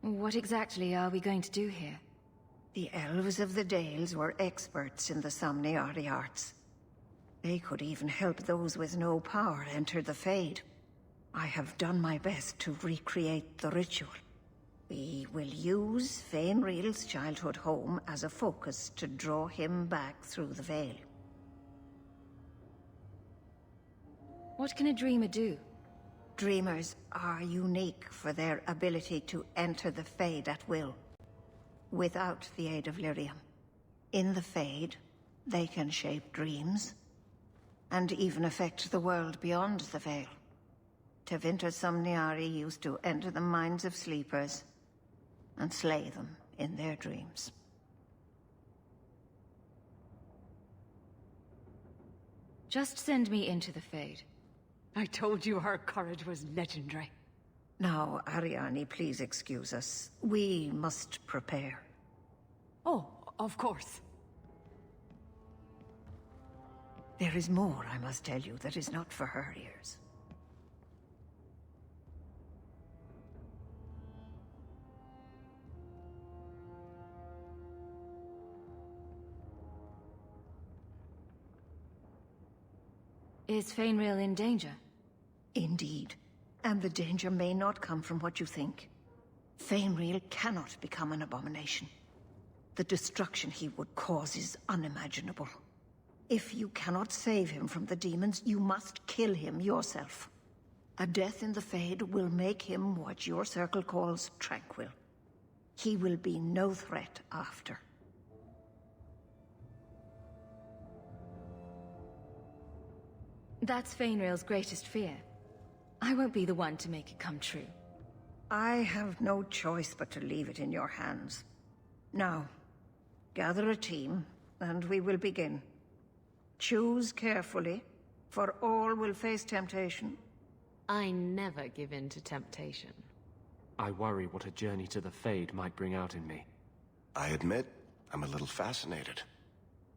What exactly are we going to do here? The elves of the Dales were experts in the Somniari arts. They could even help those with no power enter the Fade. I have done my best to recreate the ritual. We will use Fainriel's childhood home as a focus to draw him back through the veil. What can a dreamer do? Dreamers are unique for their ability to enter the Fade at will, without the aid of Lyrium. In the Fade, they can shape dreams, and even affect the world beyond the veil. Tevinter Somniari used to enter the minds of sleepers, and slay them in their dreams. Just send me into the Fade. I told you her courage was legendary. Now, Ariane, please excuse us. We must prepare. Oh, of course. There is more I must tell you that is not for her ears. Is Fainriel in danger? Indeed. And the danger may not come from what you think. Fainriel cannot become an abomination. The destruction he would cause is unimaginable. If you cannot save him from the demons, you must kill him yourself. A death in the Fade will make him what your circle calls tranquil. He will be no threat after. That's Fainriel's greatest fear. I won't be the one to make it come true. I have no choice but to leave it in your hands. Now, gather a team, and we will begin. Choose carefully, for all will face temptation. I never give in to temptation. I worry what a journey to the Fade might bring out in me. I admit, I'm a little fascinated.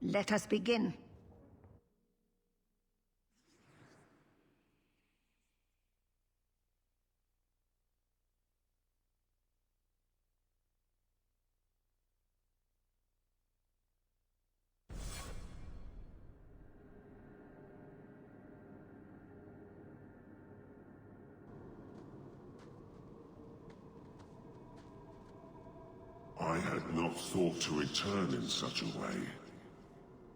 Let us begin. I had not thought to return in such a way.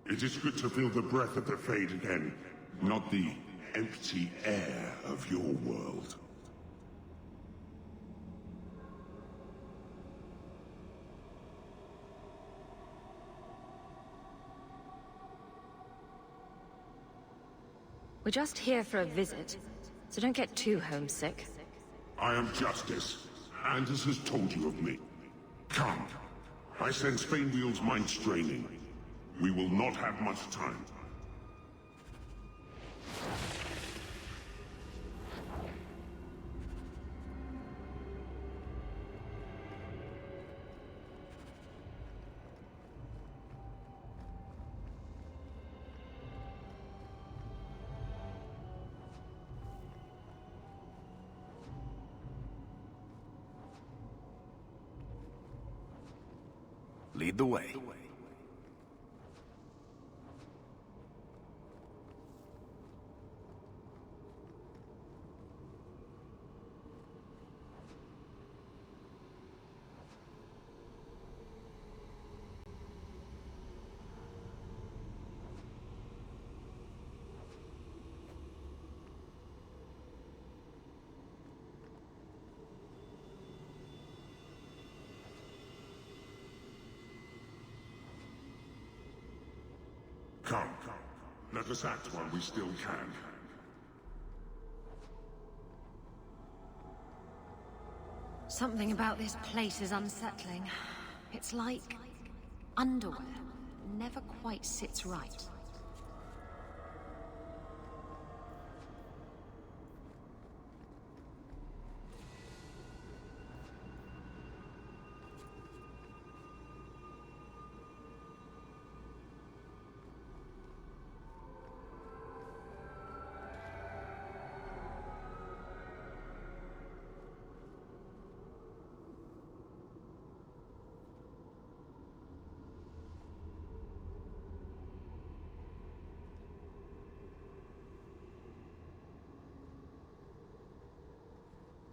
It is good to feel the breath of the Fade again, not the empty air of your world. We're just here for a visit, so don't get too homesick. I am Justice. Anders has told you of me. Come. I sense Fainriel's mind straining. We will not have much time. Lead the way. Come, let us act while we still can. Something about this place is unsettling. It's like underwear. Never quite sits right.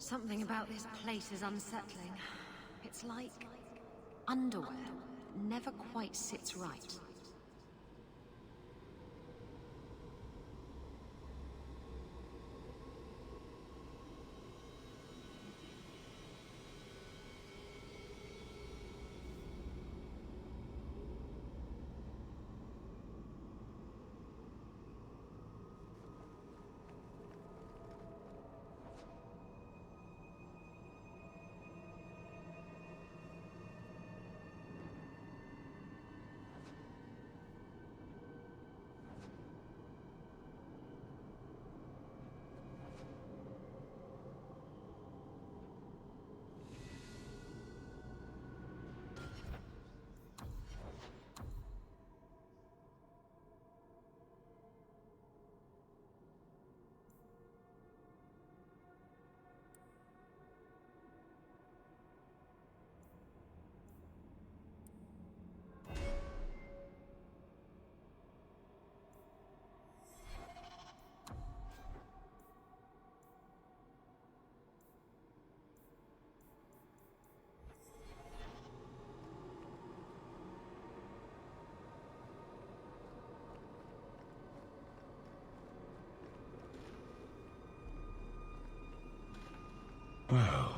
Something about this place is unsettling. It's like underwear. Never quite sits right. Well,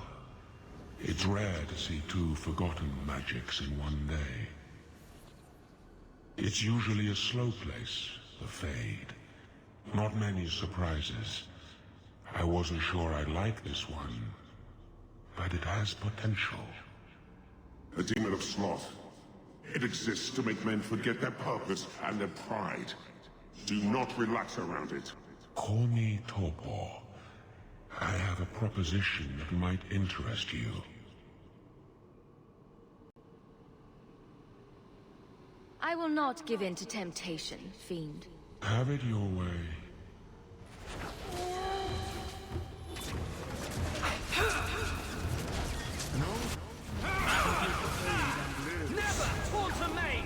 it's rare to see two forgotten magics in one day. It's usually a slow place, the Fade. Not many surprises. I wasn't sure I'd like this one, but it has potential. A demon of sloth. It exists to make men forget their purpose and their pride. Do not relax around it. Call me Torpor. I have a proposition that might interest you. I will not give in to temptation, fiend. Have it your way. Never taunt a maid!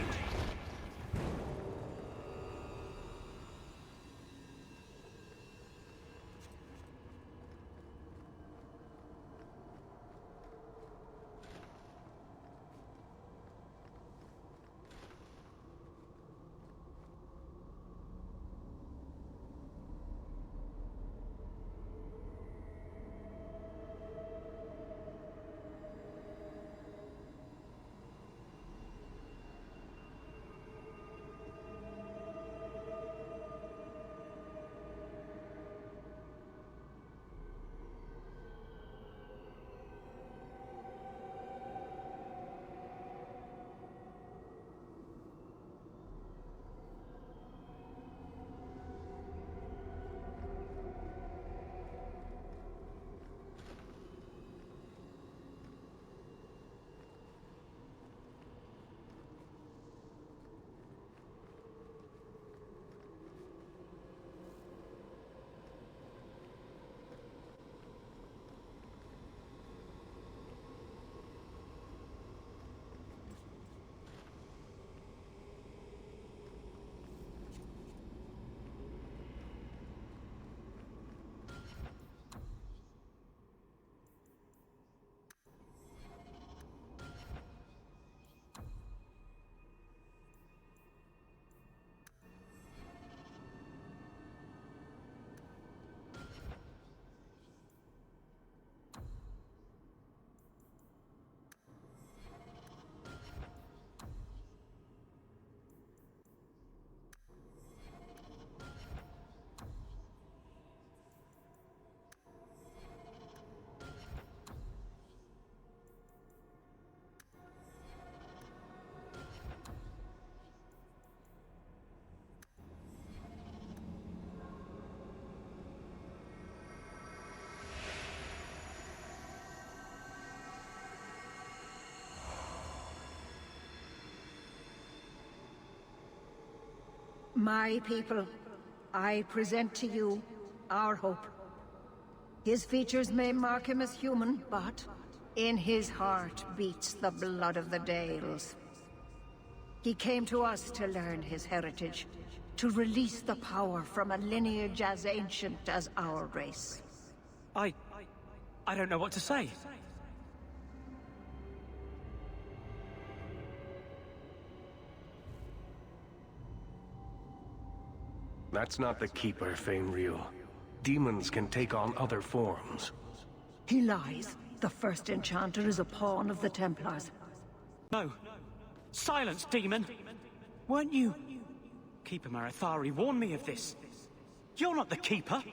My people, I present to you our hope. His features may mark him as human, but in his heart beats the blood of the Dales. He came to us to learn his heritage, to release the power from a lineage as ancient as our race. I don't know what to say. That's not the Keeper, Fenrir. Demons can take on other forms. He lies. The first enchanter is a pawn of the Templars. No. Silence, demon! Weren't you... Keeper Marathari warned me of this. You're not the Keeper.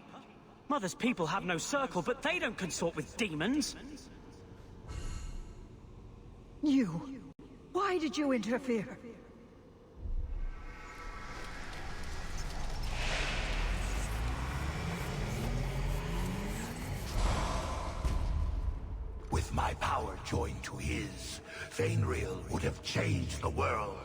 Mother's people have no circle, but they don't consort with demons. You... Why did you interfere? With my power joined to his, Fenrir would have changed the world.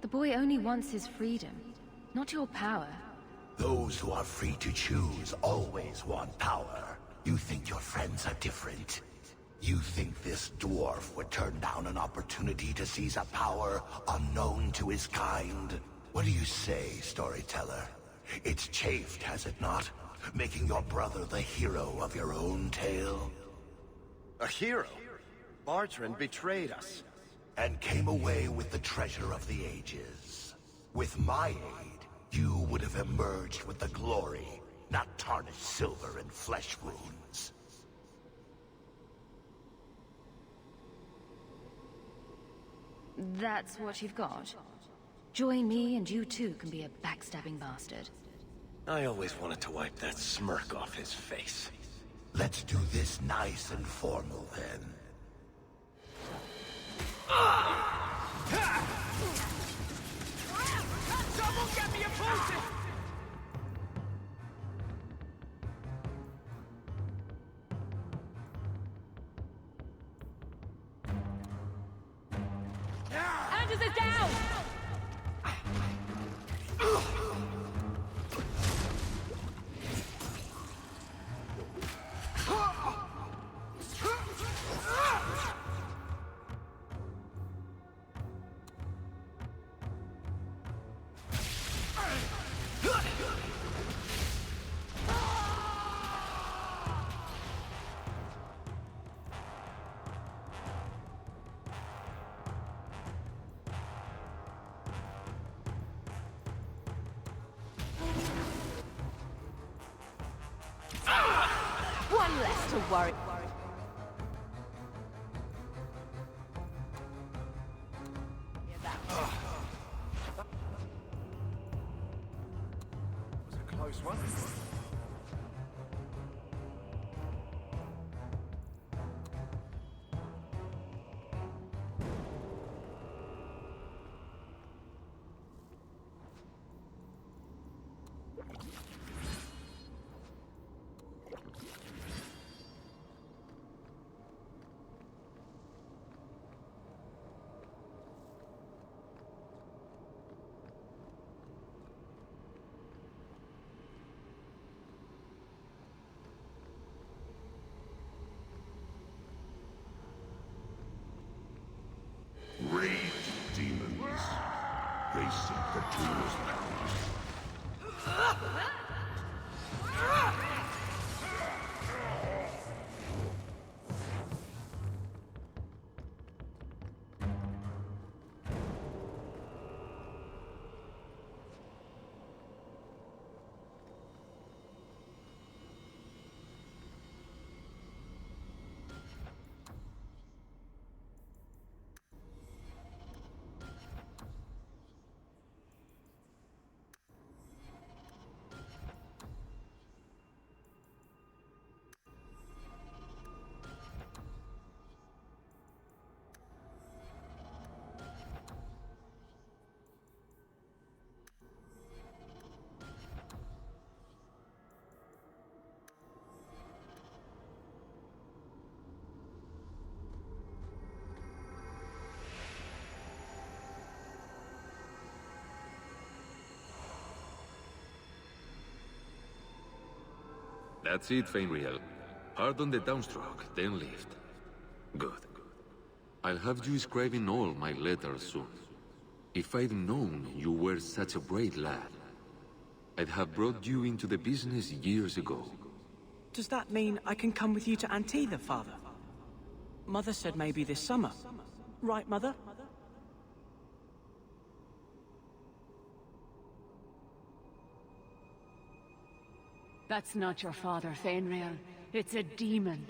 The boy only wants his freedom, not your power. Those who are free to choose always want power. You think your friends are different? You think this dwarf would turn down an opportunity to seize a power unknown to his kind? What do you say, storyteller? It's chafed, has it not? Making your brother the hero of your own tale? A hero? Bartrand betrayed us. And came away with the treasure of the ages. With my aid, you would have emerged with the glory, not tarnished silver and flesh wounds. That's what you've got? Join me and you too can be a backstabbing bastard. I always wanted to wipe that smirk off his face. Let's do this nice and formal then. Someone get me a potion! Anders is down! One less to worry. Was a close one. That's it, Fenriel. Hard on the downstroke, then lift. Good. I'll have you scribing all my letters soon. If I'd known you were such a brave lad, I'd have brought you into the business years ago. Does that mean I can come with you to Antitha, Father? Mother said maybe this summer. Right, Mother? That's not your father, Fenriel. It's a demon.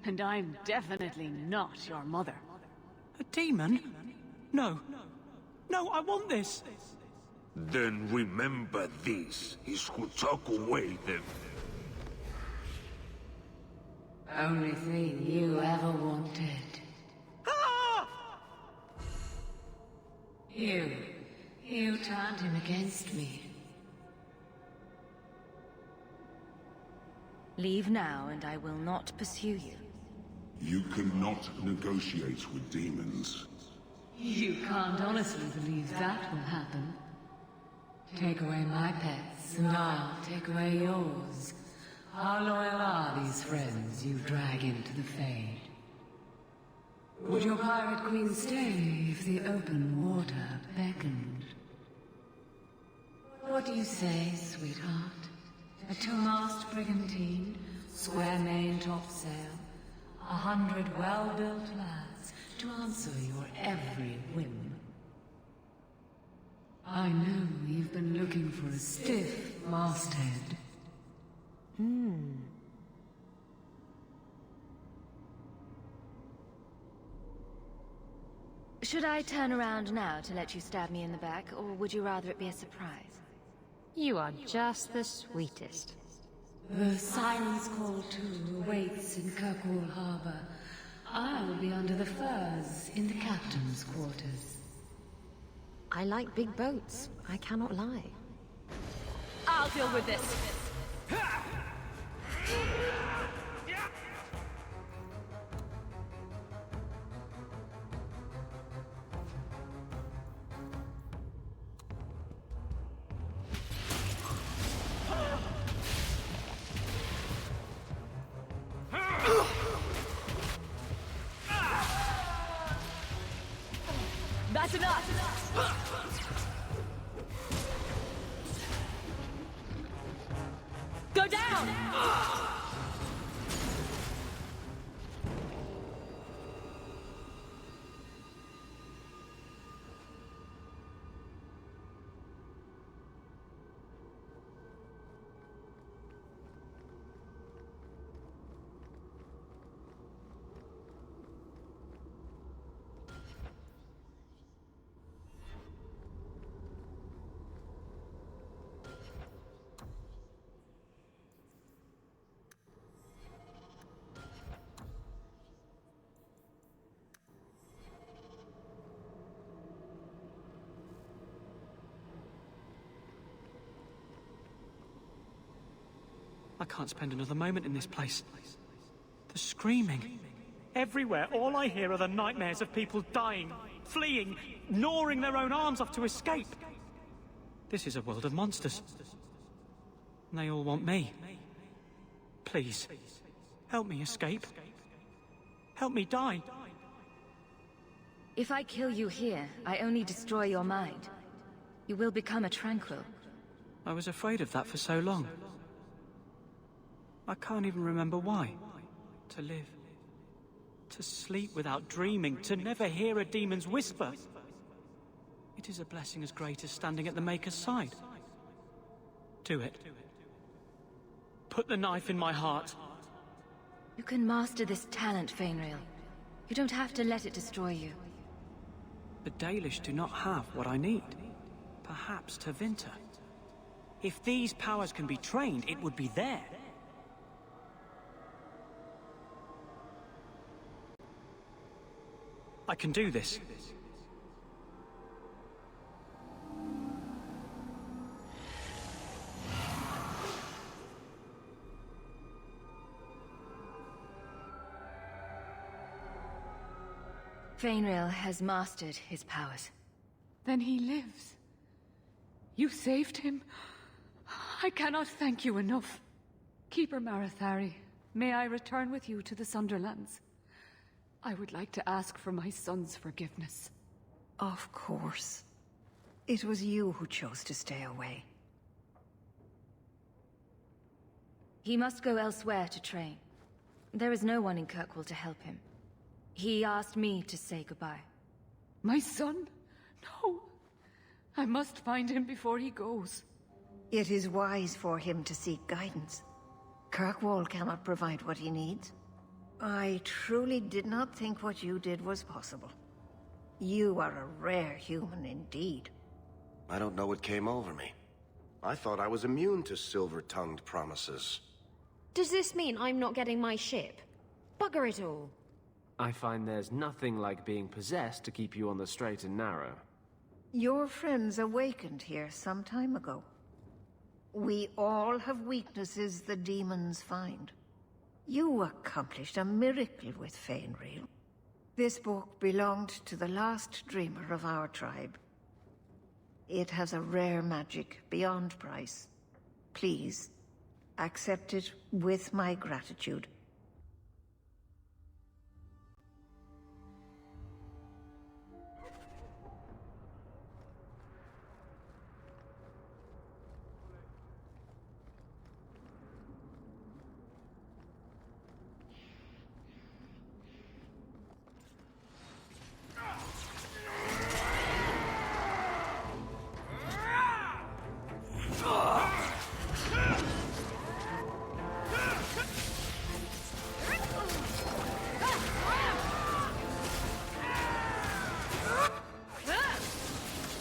And I'm definitely not your mother. A demon? No. No, I want this! Then remember this is who took away them. Only thing you ever wanted. Ah! You turned him against me. Leave now, and I will not pursue you. You cannot negotiate with demons. You can't honestly believe that will happen. Take away my pets, and I'll take away yours. How loyal are these friends you drag into the Fade? Would your pirate queen stay if the open water beckoned? What do you say, sweetheart? A two-mast brigantine, square main topsail, 100 well-built lads to answer your every whim. I know you've been looking for a stiff masthead. Should I turn around now to let you stab me in the back, or would you rather it be a surprise? You are just the sweetest. The Siren's Call 2 awaits in Kirkwall Harbor. I'll be under the firs in the captain's quarters. I like big boats. I cannot lie. I'll deal with this. That's enough! Go down! I can't spend another moment in this place. The screaming. Everywhere, all I hear are the nightmares of people dying, fleeing, gnawing their own arms off to escape. This is a world of monsters. And they all want me. Please, help me escape. Help me die. If I kill you here, I only destroy your mind. You will become a tranquil. I was afraid of that for so long. I can't even remember why. To live. To sleep without dreaming. To never hear a demon's whisper. It is a blessing as great as standing at the Maker's side. Do it. Put the knife in my heart. You can master this talent, Fenriel. You don't have to let it destroy you. The Dalish do not have what I need. Perhaps Tevinter. If these powers can be trained, it would be there. I can do this. Fenriel has mastered his powers. Then he lives. You saved him. I cannot thank you enough. Keeper Marathari, may I return with you to the Sunderlands? I would like to ask for my son's forgiveness. Of course. It was you who chose to stay away. He must go elsewhere to train. There is no one in Kirkwall to help him. He asked me to say goodbye. My son? No. I must find him before he goes. It is wise for him to seek guidance. Kirkwall cannot provide what he needs. I truly did not think what you did was possible. You are a rare human indeed. I don't know what came over me. I thought I was immune to silver-tongued promises. Does this mean I'm not getting my ship? Bugger it all. I find there's nothing like being possessed to keep you on the straight and narrow. Your friends awakened here some time ago. We all have weaknesses the demons find. You accomplished a miracle with Fainreal. This book belonged to the last dreamer of our tribe. It has a rare magic beyond price. Please, accept it with my gratitude.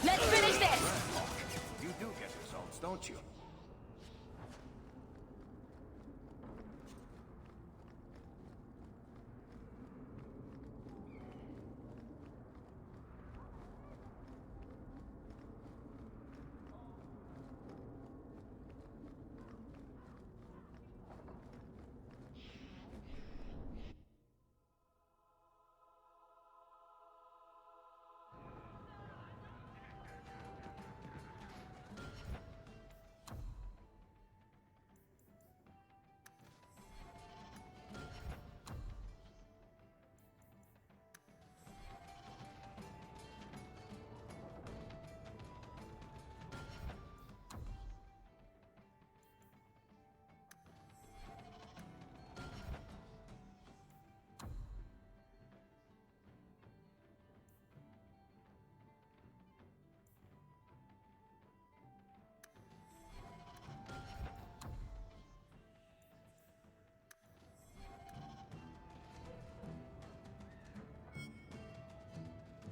Let's finish this! You do get results, don't you?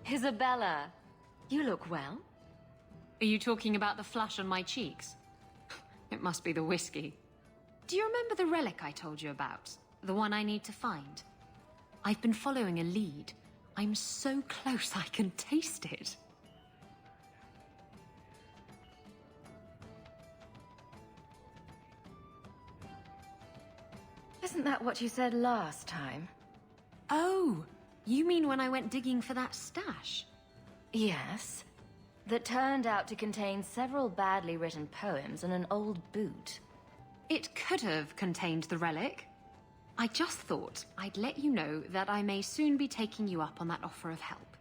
Isabella, you look well. Are you talking about the flush on my cheeks? It must be the whiskey. Do you remember the relic I told you about? The one I need to find? I've been following a lead. I'm so close I can taste it. Isn't that what you said last time? Oh, you mean when I went digging for that stash? Yes. That turned out to contain several badly written poems and an old boot. It could have contained the relic. I just thought I'd let you know that I may soon be taking you up on that offer of help.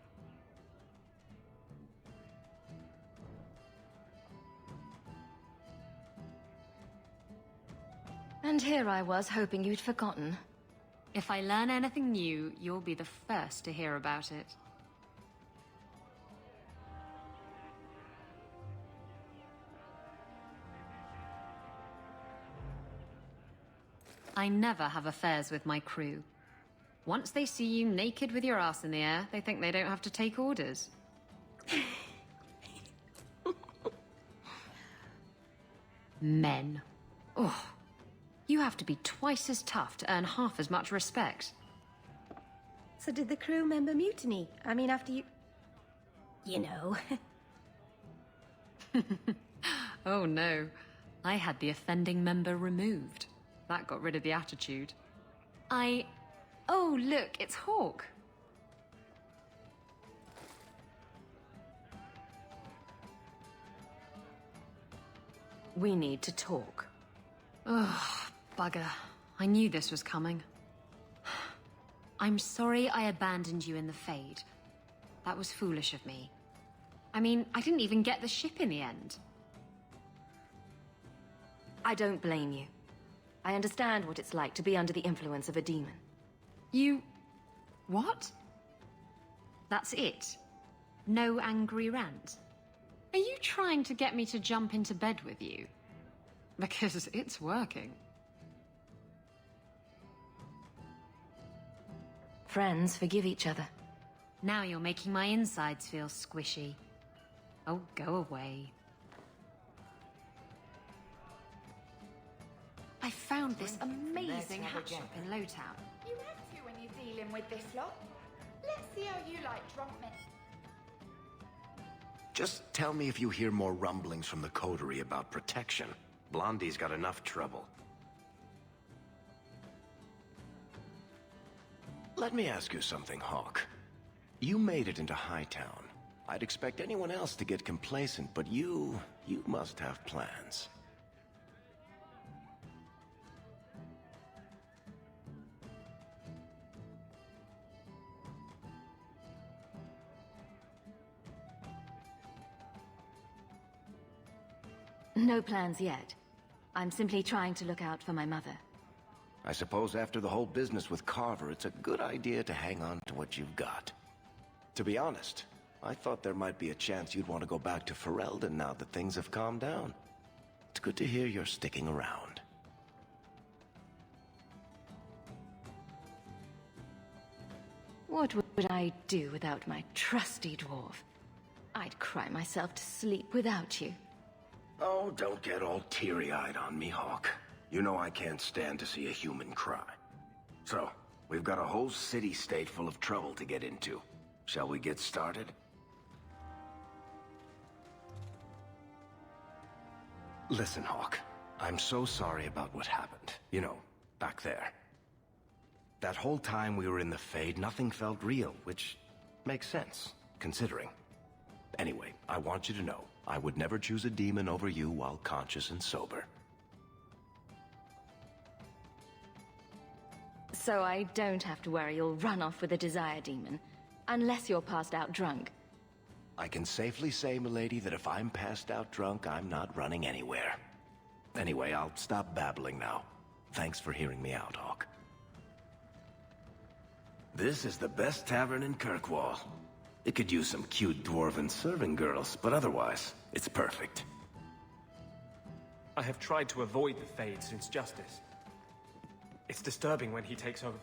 And here I was hoping you'd forgotten. If I learn anything new, you'll be the first to hear about it. I never have affairs with my crew. Once they see you naked with your ass in the air, they think they don't have to take orders. Men. Oh, you have to be twice as tough to earn half as much respect. So did the crew member mutiny? I mean, after you... You know. Oh no, I had the offending member removed. That got rid of the attitude. Oh look, it's Hawk. We need to talk. Ugh, Bugger. I knew this was coming. I'm sorry I abandoned you in the Fade. That was foolish of me. I mean, I didn't even get the ship in the end. I don't blame you. I understand what it's like to be under the influence of a demon. You... what? That's it? No angry rant? Are you trying to get me to jump into bed with you? Because it's working. Friends forgive each other. Now you're making my insides feel squishy. Oh, go away. I found this amazing hat shop in Lowtown. You have to when you're dealing with this lot. Let's see how you like drunk men. Just tell me if you hear more rumblings from the coterie about protection. Blondie's got enough trouble. Let me ask you something, Hawk. You made it into Hightown. I'd expect anyone else to get complacent, but you must have plans. No plans yet. I'm simply trying to look out for my mother. I suppose after the whole business with Carver, it's a good idea to hang on to what you've got. To be honest, I thought there might be a chance you'd want to go back to Ferelden now that things have calmed down. It's good to hear you're sticking around. What would I do without my trusty dwarf? I'd cry myself to sleep without you. Oh, don't get all teary-eyed on me, Hawk. You know I can't stand to see a human cry. So, we've got a whole city-state full of trouble to get into. Shall we get started? Listen, Hawk. I'm so sorry about what happened. You know, back there. That whole time we were in the Fade, nothing felt real, which makes sense, considering. Anyway, I want you to know, I would never choose a demon over you while conscious and sober. So I don't have to worry you'll run off with a desire demon, unless you're passed out drunk. I can safely say, milady, that if I'm passed out drunk, I'm not running anywhere. Anyway, I'll stop babbling now. Thanks for hearing me out, Hawk. This is the best tavern in Kirkwall. It could use some cute dwarven serving girls, but otherwise, it's perfect. I have tried to avoid the Fade since Justice. It's disturbing when he takes over.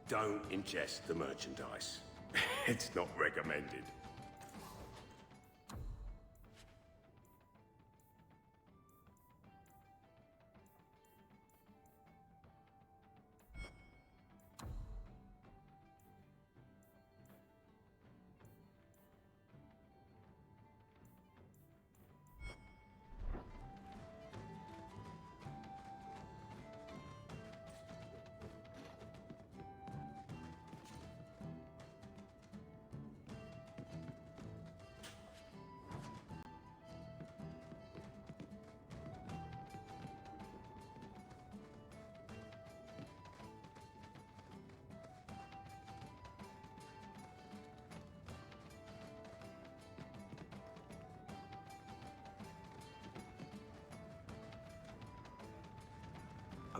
Don't ingest the merchandise. It's not recommended.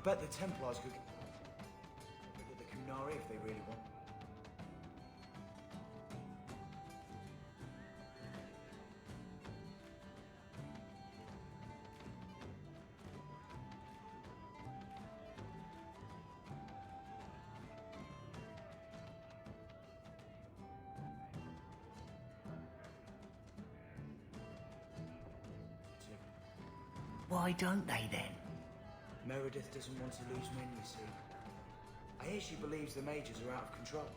bet the Templars could get the Kunari if they really want. Why don't they then? Meredith doesn't want to lose men, you see. I hear she believes the mages are out of control.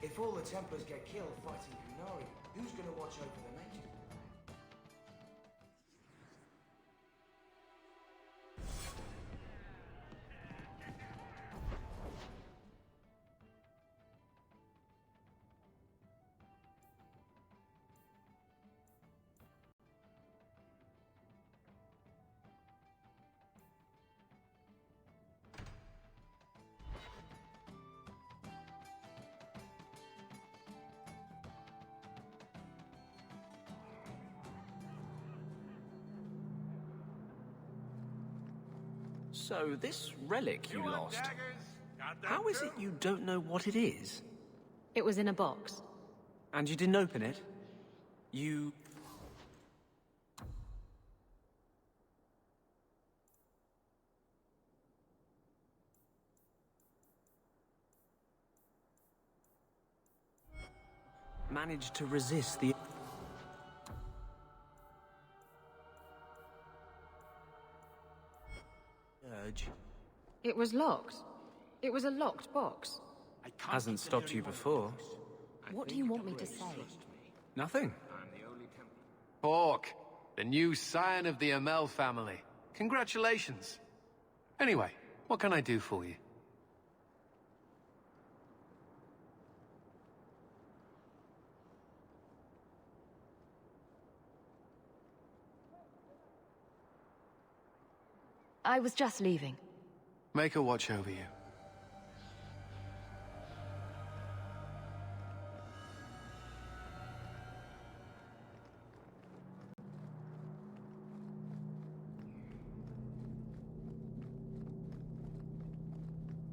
If all the Templars get killed fighting Kunari, who's going to watch over the mages? So, this relic you lost, how is it you don't know what it is? It was in a box. And you didn't open it? You... managed to resist the... urge. It was locked. It was a locked box. Hasn't stopped you before. What do you want me to say? Nothing. Hawk, the new scion of the Amel family. Congratulations. Anyway, what can I do for you? I was just leaving. Make her watch over you.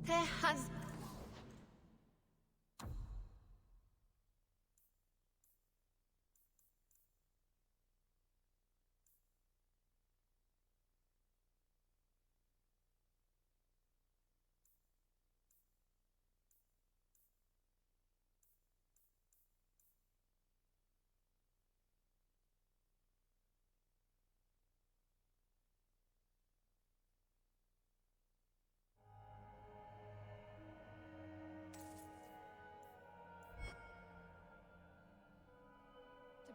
There has...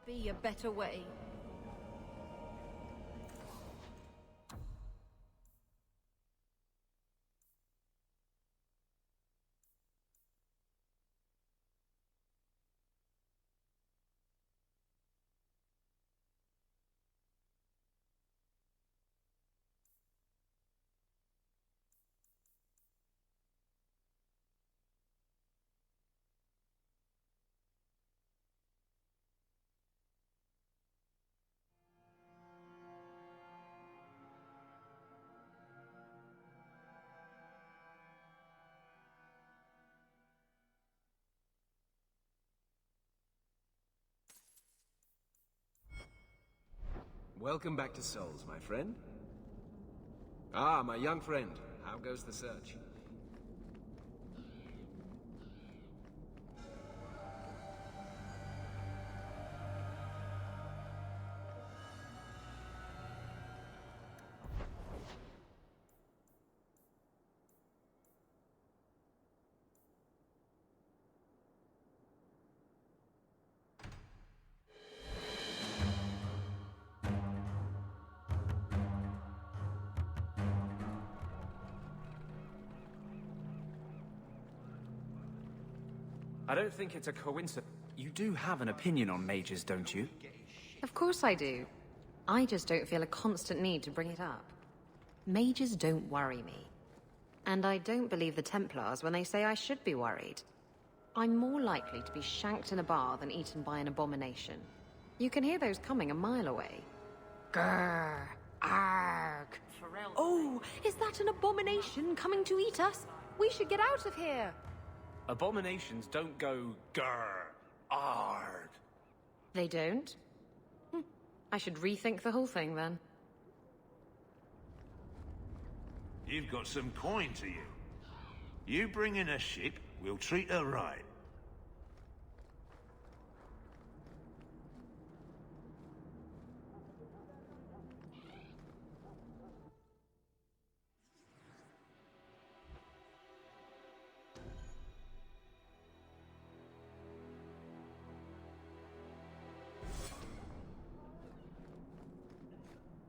Be a better way. Welcome back to Souls, my friend. Ah, my young friend. How goes the search? I don't think it's a coincidence. You do have an opinion on mages, don't you? Of course I do. I just don't feel a constant need to bring it up. Mages don't worry me. And I don't believe the Templars when they say I should be worried. I'm more likely to be shanked in a bar than eaten by an abomination. You can hear those coming a mile away. Grrr. Arg! Oh, is that an abomination coming to eat us? We should get out of here. Abominations don't go grr, arg. They don't? I should rethink the whole thing then. You've got some coin to you. You bring in a ship, we'll treat her right.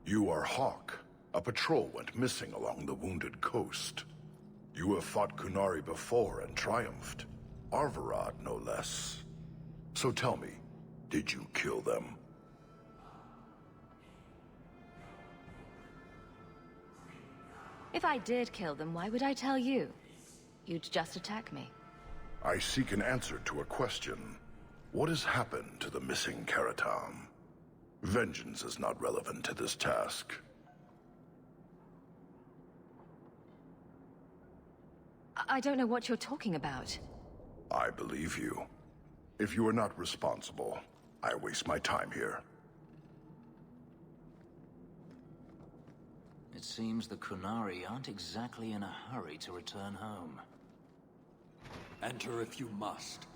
You are Hawk. A patrol went missing along the wounded coast. You have fought Kunari before and triumphed. Arvarad, no less. So tell me, did you kill them? If I did kill them, why would I tell you? You'd just attack me. I seek an answer to a question. What has happened to the missing Karatam? Vengeance is not relevant to this task. I don't know what you're talking about. I believe you. If you are not responsible, I waste my time here. It seems the Kunari aren't exactly in a hurry to return home. Enter if you must.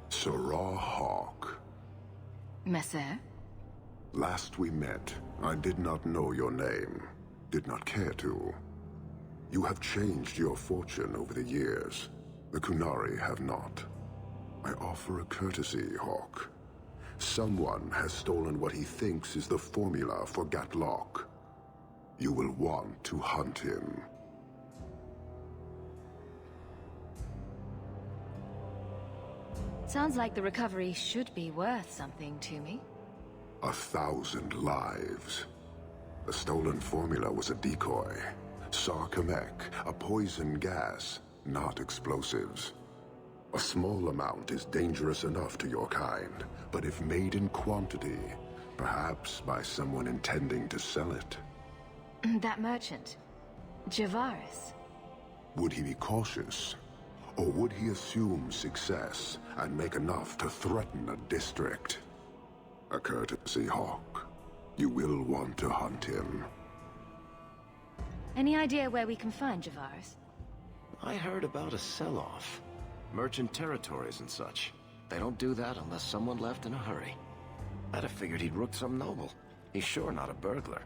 Sarah Hawk. Messer? Last we met, I did not know your name. Did not care to. You have changed your fortune over the years. The Kunari have not. I offer a courtesy, Hawk. Someone has stolen what he thinks is the formula for Gatlock. You will want to hunt him. Sounds like the recovery should be worth something to me. 1,000 lives. The stolen formula was a decoy. Sarkamek, a poison gas, not explosives. A small amount is dangerous enough to your kind, but if made in quantity, perhaps by someone intending to sell it. That merchant, Javaris. Would he be cautious? Or would he assume success and make enough to threaten a district? A courtesy, Hawk. You will want to hunt him. Any idea where we can find Javaris? I heard about a sell-off. Merchant territories and such. They don't do that unless someone left in a hurry. I'd have figured he'd rooked some noble. He's sure not a burglar.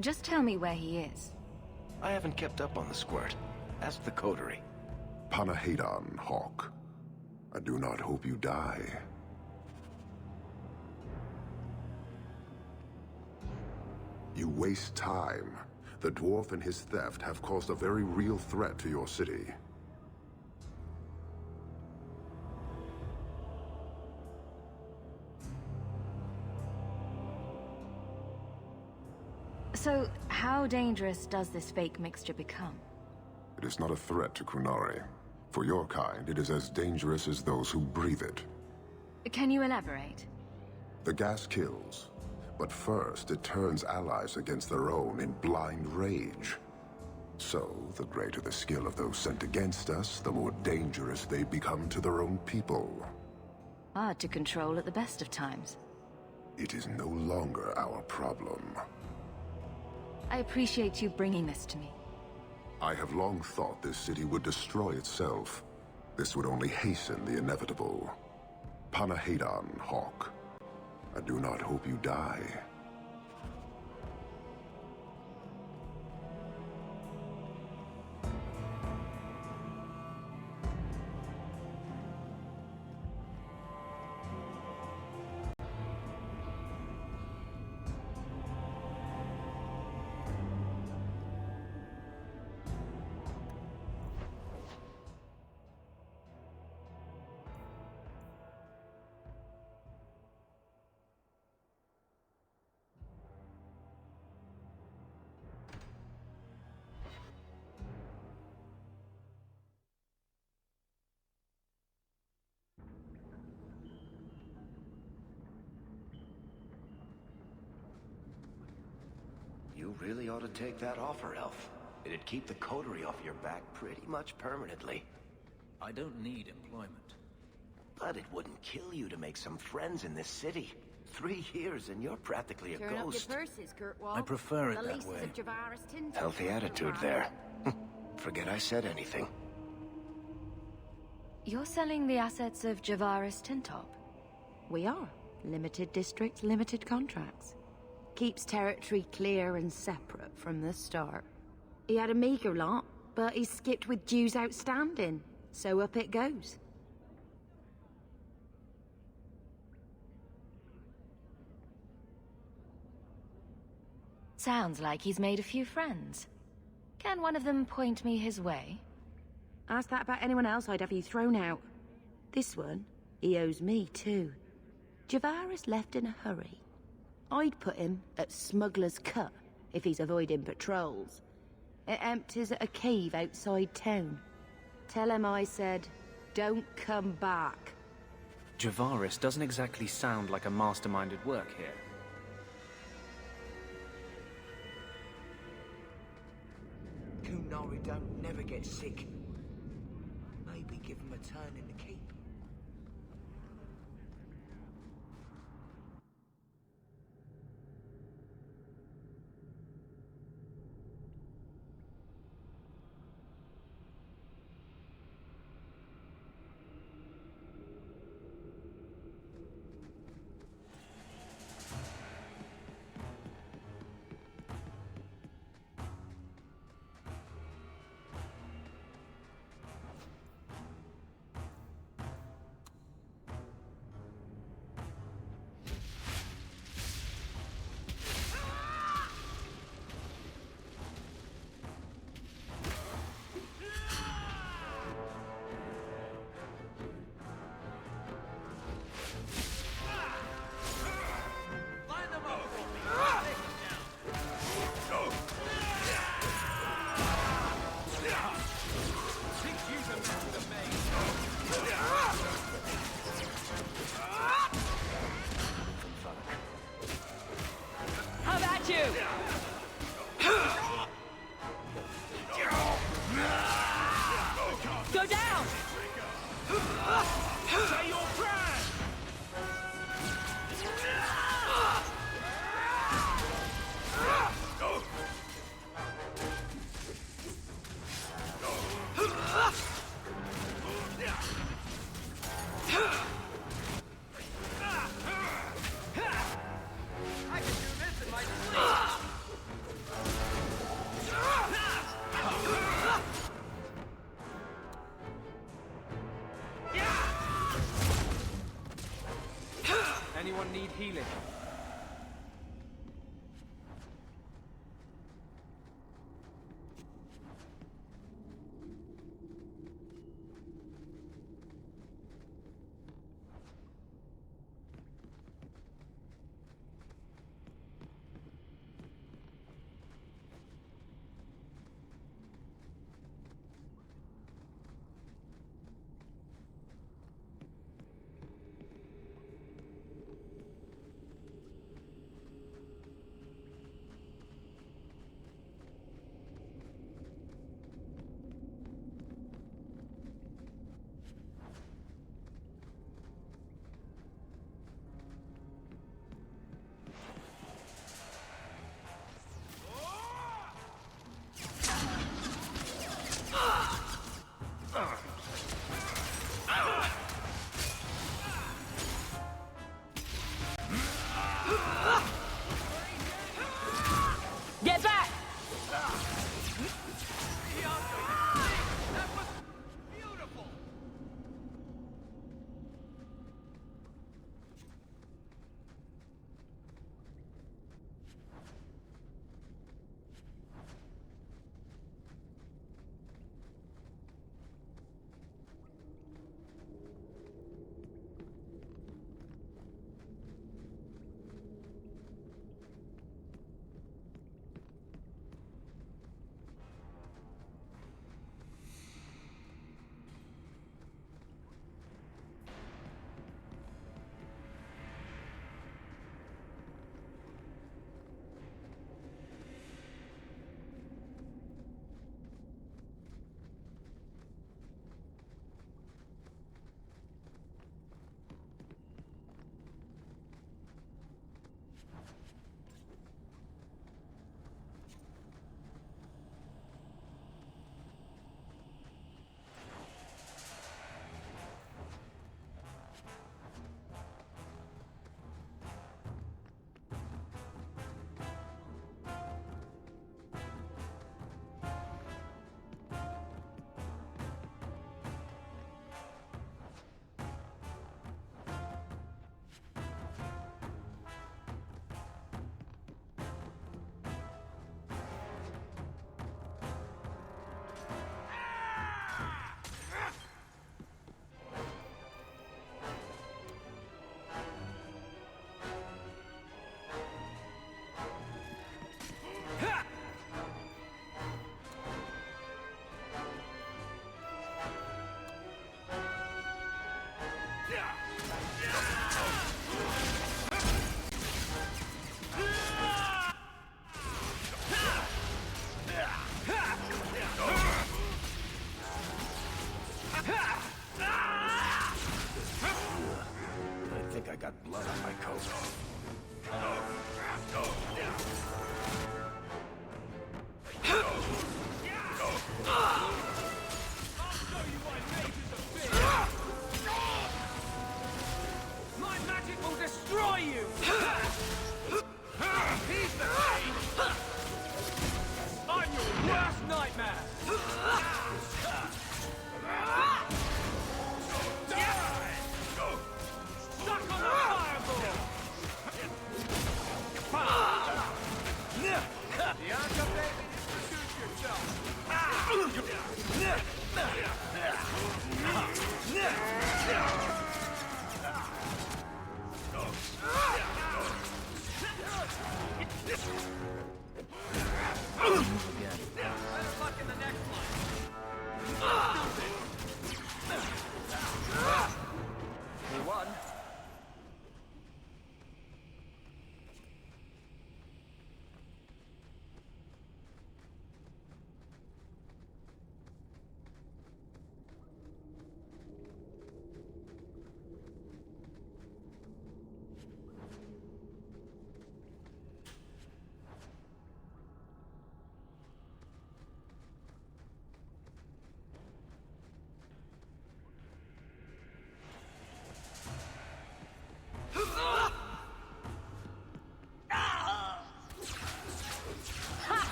Just tell me where he is. I haven't kept up on the squirt. Ask the coterie. Panahedon, Hawk. I do not hope you die. You waste time. The dwarf and his theft have caused a very real threat to your city. So, how dangerous does this fake mixture become? It is not a threat to Kunari. For your kind, it is as dangerous as those who breathe it. Can you elaborate? The gas kills, but first it turns allies against their own in blind rage. So, the greater the skill of those sent against us, the more dangerous they become to their own people. Hard to control at the best of times. It is no longer our problem. I appreciate you bringing this to me. I have long thought this city would destroy itself. This would only hasten the inevitable. Panahedon, Hawk. I do not hope you die. really ought to take that offer, Elf. It'd keep the coterie off your back pretty much permanently. I don't need employment. But it wouldn't kill you to make some friends in this city. 3 years and you're practically a Turn ghost. up your purses, Kurtwall. I prefer it the that leases way. Of Javaris Tinto. Healthy attitude there. Forget I said anything. You're selling the assets of Javaris Tintop? We are. Limited districts, limited contracts. Keeps territory clear and separate from the start. He had a meager lot, but he skipped with dues outstanding. So up it goes. Sounds like he's made a few friends. Can one of them point me his way? Ask that about anyone else, I'd have you thrown out. This one, he owes me too. Javaris left in a hurry. I'd put him at Smuggler's Cut if he's avoiding patrols. It empties at a cave outside town. Tell him I said, don't come back. Javaris doesn't exactly sound like a mastermind at work here. Kunari don't never get sick. Maybe give him a turn in the keep. How about you? Go down! Say your prayer! I can do this in my sleep! Anyone need healing? Get back! blood on my coat.